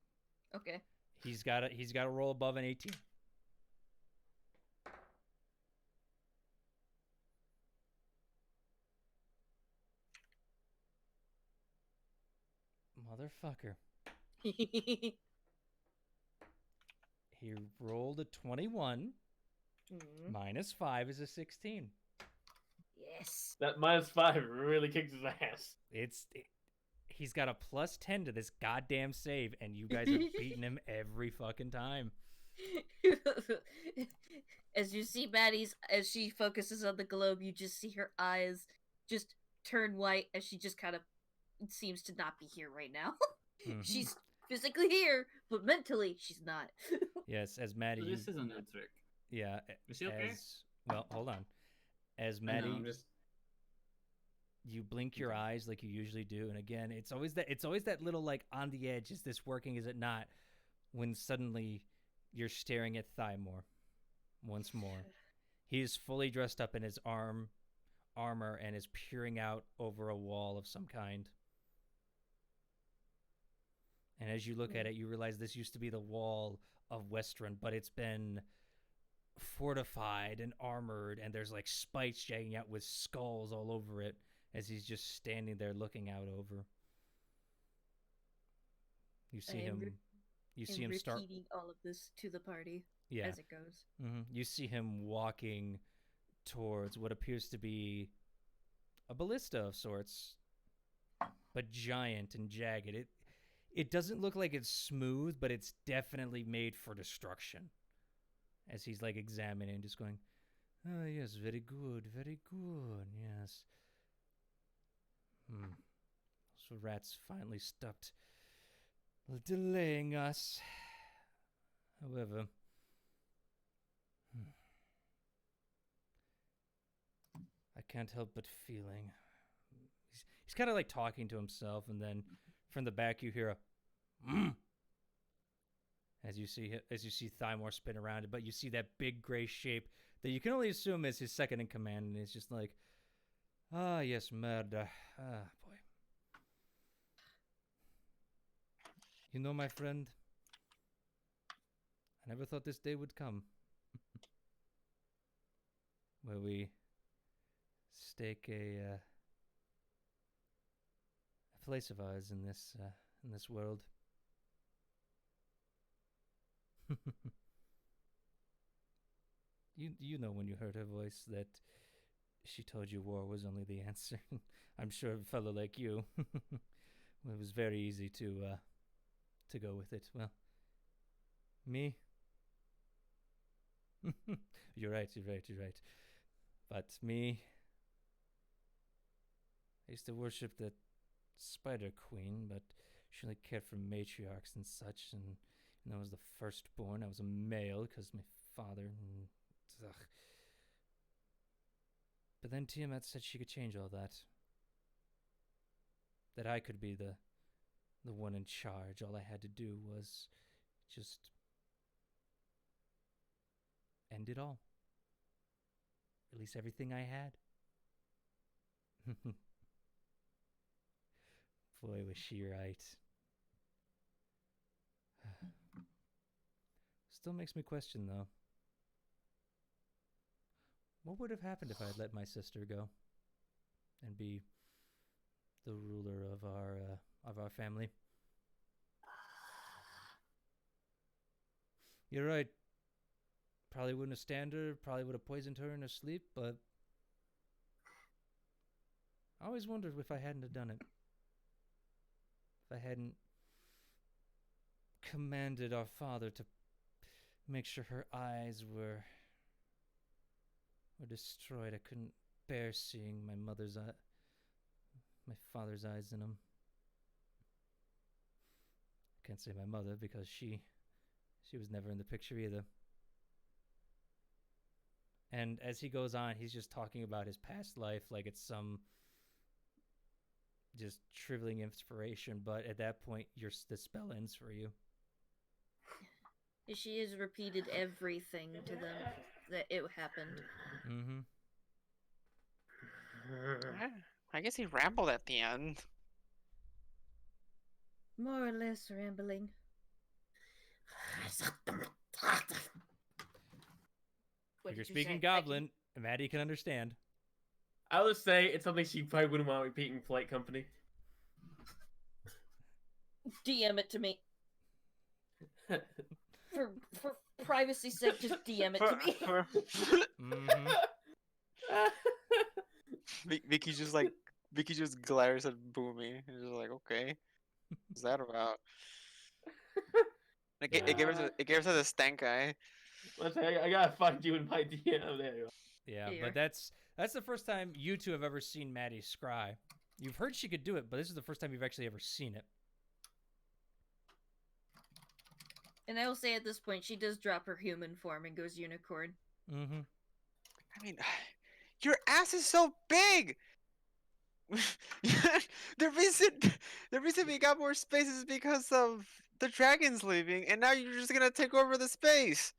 Okay. He's got to roll above an 18. Motherfucker. He rolled a 21. -5 is a 16. Yes. That -5 really kicks his ass. He's got a +10 to this goddamn save, and you guys are beating him every fucking time. As you see Maddie's, as she focuses on the globe, you just see her eyes just turn white as she just kind of seems to not be here right now. Mhm. She's physically here, but mentally she's not. Yes, as Maddie. So this is a new trick. Yeah. Is she okay? Well, hold on. As I know, Maddie, I'm just... you blink your eyes like you usually do, and again, it's always that little like on the edge. Is this working? Is it not? When suddenly you're staring at Thymore once more. He is fully dressed up in his armor and is peering out over a wall of some kind. And as you look at it, you realize this used to be the wall of Western, but it's been fortified and armored, and there's like spikes jagging out with skulls all over it as he's just standing there looking out over. You see him. You see him start repeating all of this to the party Yeah. as it goes. You see him walking towards what appears to be a ballista of sorts, but giant and jagged. It doesn't look like it's smooth, but it's definitely made for destruction. As he's like examining, just going, "Oh yes, very good, yes." So rats finally stopped delaying us. However, I can't help but feeling. He's kind of like talking to himself, and then from the back you hear a as you see Thymore spin around it, but you see that big gray shape that you can only assume is his second in command, and it's just like, ah, yes, murder. Ah, boy. You know, my friend, I never thought this day would come. Where we stake a place of ours in this world. You know when you heard her voice that she told you war was only the answer. I'm sure a fellow like you, it was very easy to go with it. Well, me. You're right. But me, I used to worship the Spider Queen, but she only cared for matriarchs and such, and I was the firstborn. I was a male because my father. Ugh. But then Tiamat said she could change all that. That I could be the one in charge. All I had to do was just end it all. Release everything I had. Boy, was she right. Still makes me question, though. What would have happened if I had let my sister go and be the ruler of our family? You're right. Probably wouldn't have stand her. Probably would have poisoned her in her sleep. But I always wondered if I hadn't have done it. If I hadn't commanded our father to make sure her eyes were destroyed. I couldn't bear seeing my father's eyes in them. I can't say my mother because she was never in the picture either. And as he goes on, he's just talking about his past life like it's some just trivial inspiration, but at that point, the spell ends for you. She has repeated everything to them that it happened. Mm-hmm. I guess he rambled at the end. More or less rambling. If you're speaking Goblin, Maddie can understand. I would say it's something she probably wouldn't want to repeat in polite company. DM it to me. For privacy's sake, just DM it to me. Mm-hmm. Vicky just glares at Boomy and is like, okay, what's that about? It gave her the stank eye. Let's say I gotta find you in my DM. There you go. Yeah, Here. but that's the first time you two have ever seen Maddie scry. You've heard she could do it, but this is the first time you've actually ever seen it. And I will say at this point, she does drop her human form and goes unicorn. Mm-hmm. I mean, your ass is so big. the reason we got more space is because of the dragons leaving, and now you're just gonna take over the space.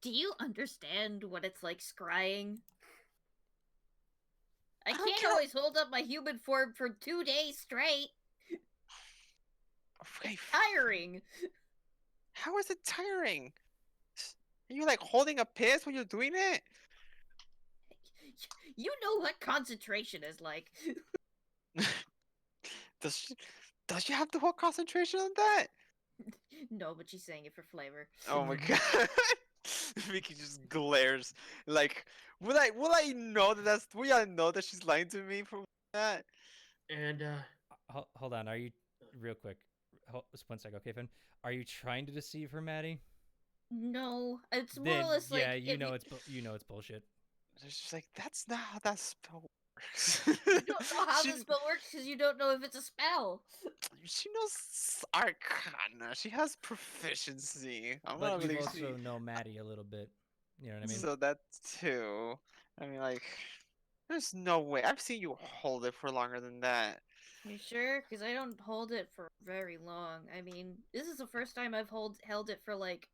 Do you understand what it's like scrying? I don't can't care. always hold up my human form for 2 days straight. Wait, Tiring. how is it tiring? Are you like holding a piss when you're doing it? You know what concentration is like. Does she have the whole concentration on that? No, but she's saying it for flavor. Oh my god. Vicky just glares. Like, will I know that she's lying to me for that? And Hold on, are you real quick? Just 1 sec, okay, Finn? Are you trying to deceive her, Maddie? No, it's more or less like yeah, you know it's bullshit. It's just like, that's not how that spell works. you don't know how the spell works because you don't know if it's a spell. She knows Arcana. She has proficiency. But you also know Maddie a little bit. You know what I mean? So that too. I mean, like, there's no way. I've seen you hold it for longer than that. You sure? Because I don't hold it for very long. I mean, this is the first time I've held it for like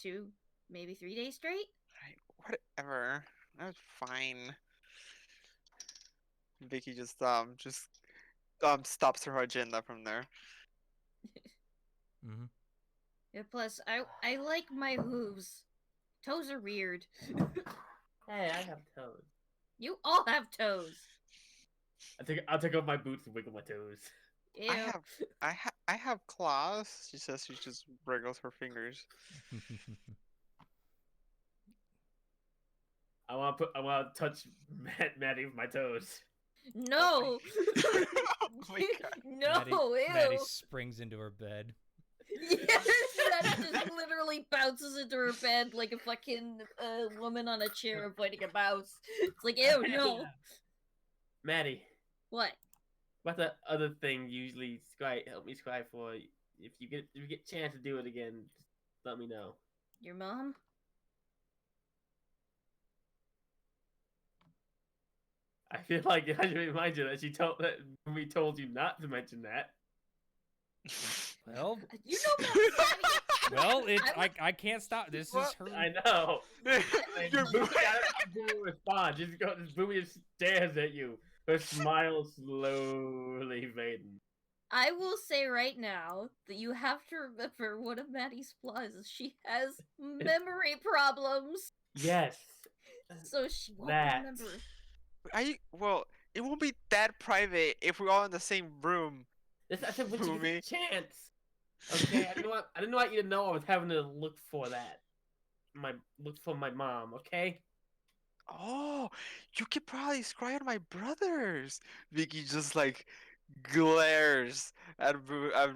2, maybe 3 days straight. Whatever. That's fine. Vicky just stops her agenda from there. Mm-hmm. Yeah, plus, I like my hooves. Toes are weird. Hey, I have toes. You all have toes. I'll take off my boots and wiggle my toes. Ew. I have claws. She says she just wriggles her fingers. I want to touch Maddie with my toes. No. Oh my god. No. Maddie Ew. springs into her bed. Yes, Maddie just literally bounces into her bed like a fucking woman on a chair avoiding a mouse. It's like, ew, no. Maddie, What? what's that other thing you usually help me scribe for? If you get a chance to do it again, just let me know. Your mom? I feel like I should remind you that we told you not to mention that. Well, You know Maddie. well, I I can't stop. This is What? her. I know. You're Boomy, I don't know how Boomy responds. Boomy just stares at you. Her smile slowly fading. I will say right now that you have to remember one of Maddie's flaws is she has memory problems. Yes. So she won't That. remember. Well, it won't be that private if we're all in the same room. I said when she Boomy. gets a chance. Okay, I didn't want you to know I was having to look for that. Look for my mom. Okay. Oh, you could probably scry on my brothers. Vicky just like glares at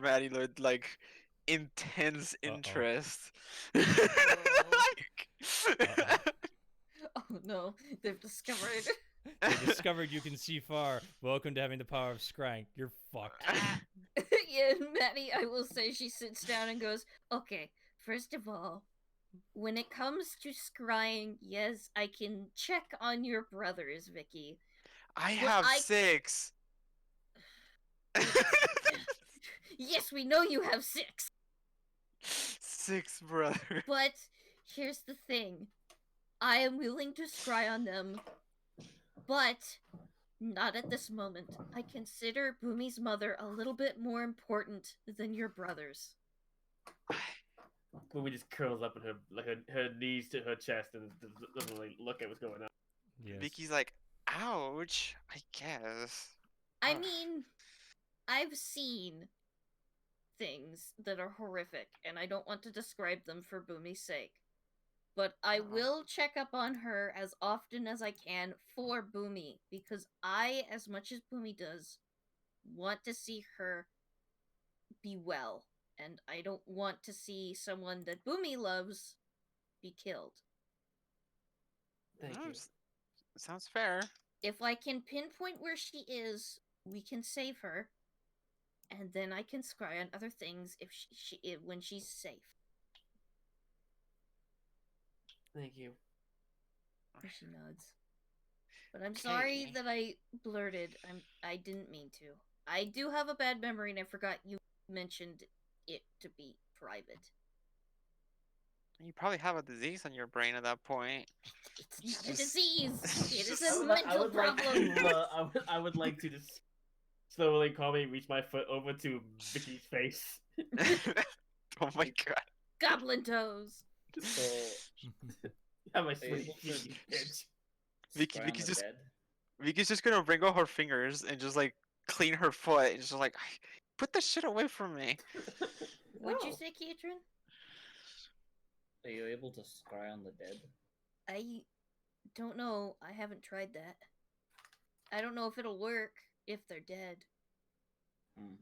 Maddie with like intense interest. Uh-oh. Oh no, they've discovered. They discovered you can see far. Welcome to having the power of scrying. You're fucked. Yeah, Maddie, I will say she sits down and goes, okay, first of all, when it comes to scrying, yes, I can check on your brothers, Vicky. I But have 6. Yes, we know you have 6. 6 brothers. But here's the thing. I am willing to scry on them, but not at this moment. I consider Boomy's mother a little bit more important than your brothers. Boomy just curls up in her knees to her chest and doesn't really look at what's going on. Yes. Vicky's like, ouch, I guess. I mean, I've seen things that are horrific, and I don't want to describe them for Boomy's sake. But I will check up on her as often as I can for Boomy, because I, as much as Boomy does, want to see her be well. And I don't want to see someone that Boomy loves be killed. Thank you. Sounds fair. If I can pinpoint where she is, we can save her. And then I can scry on other things when she's safe. Thank you. She nods. But I'm Okay. sorry that I blurted. I didn't mean to. I do have a bad memory, and I forgot you mentioned it to be private. You probably have a disease on your brain at that point. It's not a Just- disease. It is I a would mental like problem. to, I would like to just slowly calmly reach my foot over to Vicky's face. Oh my god. Goblin toes. So, Have my Are you sweet able to- feet, you bitch. scry on Vicky's the just dead? Vicky's just gonna wrinkle her fingers and just like clean her foot and just like put that shit away from me. What'd you No. say, Katrin? Are you able to scry on the dead? I don't know. I haven't tried that. I don't know if it'll work if they're dead. Hmm.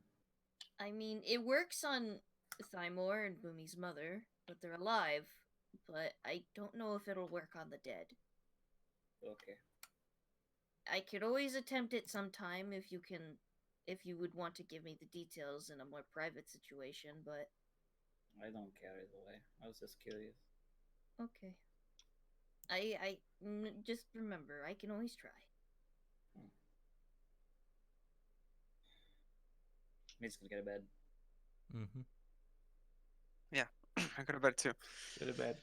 I mean, it works on Thymor and Boomy's mother, but they're alive. But I don't know if it'll work on the dead. Okay. I could always attempt it sometime if you would want to give me the details in a more private situation, but I don't care either way. I was just curious. okay. Just remember, I can always try. I'm just gonna get a bed. Mm-hmm. I go to bed too. Go to bed.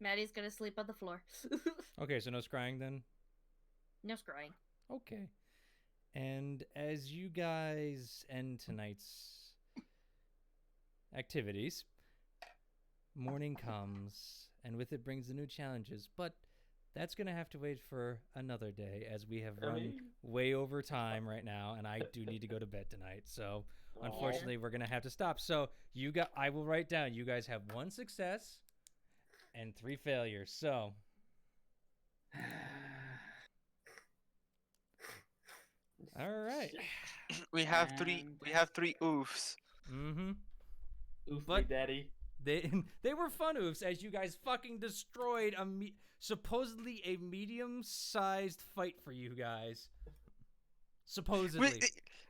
Maddie's gonna sleep on the floor. Okay, so no scrying then? No scrying. Okay. And as you guys end tonight's activities, morning comes, and with it brings the new challenges. But that's going to have to wait for another day, as we have run way over time right now, and I do need to go to bed tonight. So, unfortunately, we're going to have to stop. So, I will write down, you guys have 1 success and 3 failures. So, all right. We have three. We have 3 oofs. Mm-hmm. Oof, But- me daddy. They were fun oofs, as you guys fucking destroyed supposedly a medium-sized fight for you guys. Supposedly.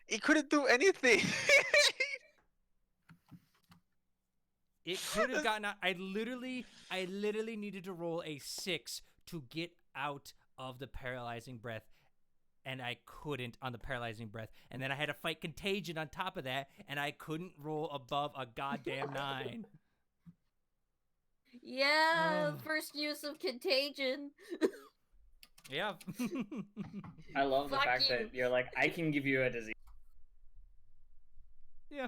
It couldn't do anything. It could have gotten out. I literally needed to roll a 6 to get out of the paralyzing breath, and I couldn't on the paralyzing breath. And then I had to fight contagion on top of that, and I couldn't roll above a goddamn 9. Yeah, Oh. first use of contagion. Yeah. I love the Fuck fact you. that you're like, I can give you a disease. Yeah,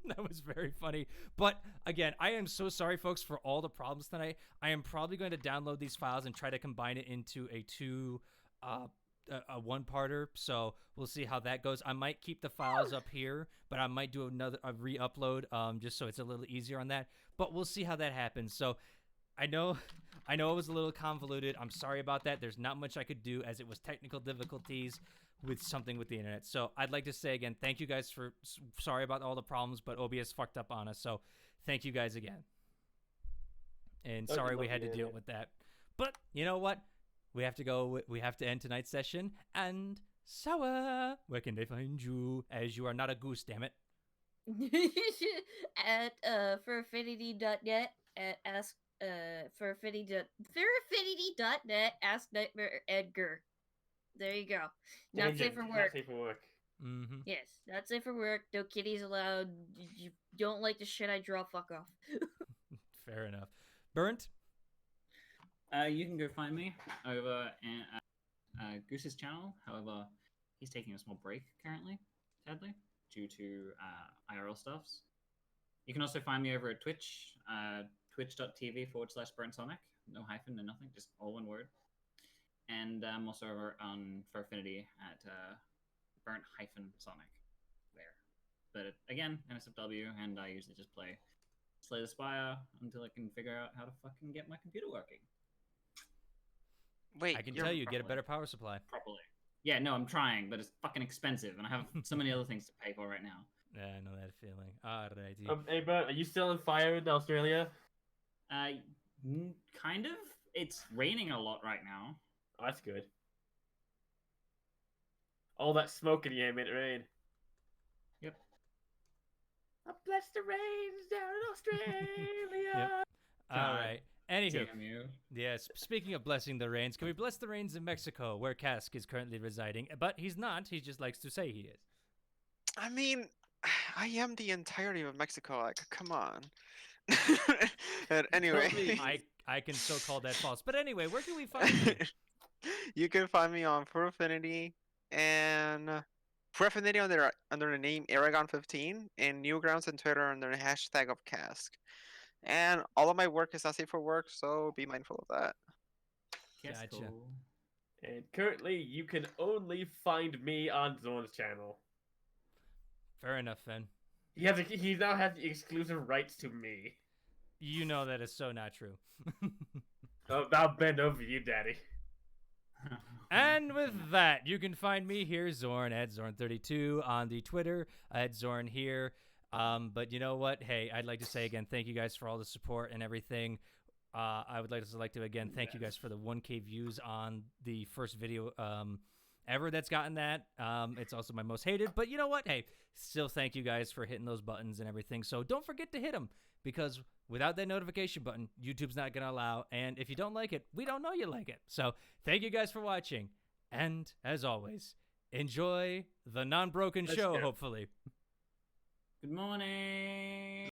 that was very funny. But again, I am so sorry, folks, for all the problems tonight. I am probably going to download these files and try to combine it into a one-parter. So we'll see how that goes. I might keep the files up here, but I might do a re-upload just so it's a little easier on that. But we'll see how that happens. So I know it was a little convoluted. I'm sorry about that. There's not much I could do, as it was technical difficulties with something with the internet. So I'd like to say again, thank you guys for sorry about all the problems, but OBS fucked up on us. So thank you guys again. And sorry we had to deal with that. But you know what? We have to go. We have to end tonight's session. And Sour, where can they find you? As you are not a goose, damn it. At furaffinity.net, at ask furaffinity.net, ask Nightmare Edgar. There you go. Not safe for Not work. safe for work. Mm-hmm. Yes, not safe for work. No kitties allowed. You don't like the shit I draw, fuck off. Fair enough. Burnt? You can go find me over at Goose's channel. However, he's taking a small break currently, sadly, due to IRL stuffs. You can also find me over at Twitch, twitch.tv/BurntSonic. No hyphen, no nothing, just all one word. And I'm also over on Furaffinity at Burnt-Sonic there. But again, NSFW, and I usually just play Slay the Spire until I can figure out how to fucking get my computer working Wait, I can you're- tell you, get a better power supply. properly. Yeah, no, I'm trying, but it's fucking expensive, and I have so many other things to pay for right now. Yeah, I know that feeling. Alrighty. Hey, Bert, are you still on fire in Australia? Kind of. It's raining a lot right now. Oh, that's good. All that smoke in the air made it rain. Yep. I bless the rains down in Australia. All right. Anywho, Damn you. yes. Speaking of blessing the rains, can we bless the rains in Mexico, where Cask is currently residing? But he's not. He just likes to say he is. I mean, I am the entirety of Mexico. Like, come on. And anyway, I can so call that false. But anyway, where can we find you? you can find me on Furaffinity and Furaffinity under the name Aragon15, and Newgrounds on Twitter under the hashtag of Cask. And all of my work is not safe for work, so be mindful of that. Yes, Gotcha. cool. And currently, you can only find me on Zorn's channel. Fair enough, then. He now has the exclusive rights to me. You know that is so not true. Oh, I'll bend over you, Daddy. And with that, you can find me here, Zorn, at Zorn32 on the Twitter, at Zorn here. But you know what? Hey, I'd like to say again, thank you guys for all the support and everything. I would like to again thank you guys for the 1K views on the first video ever that's gotten that. It's also my most hated, but you know what? Hey, still thank you guys for hitting those buttons and everything. So don't forget to hit them, because without that notification button, YouTube's not going to allow. And if you don't like it, we don't know you like it. So thank you guys for watching. And as always, enjoy the non-broken Let's show, go. hopefully. Good morning.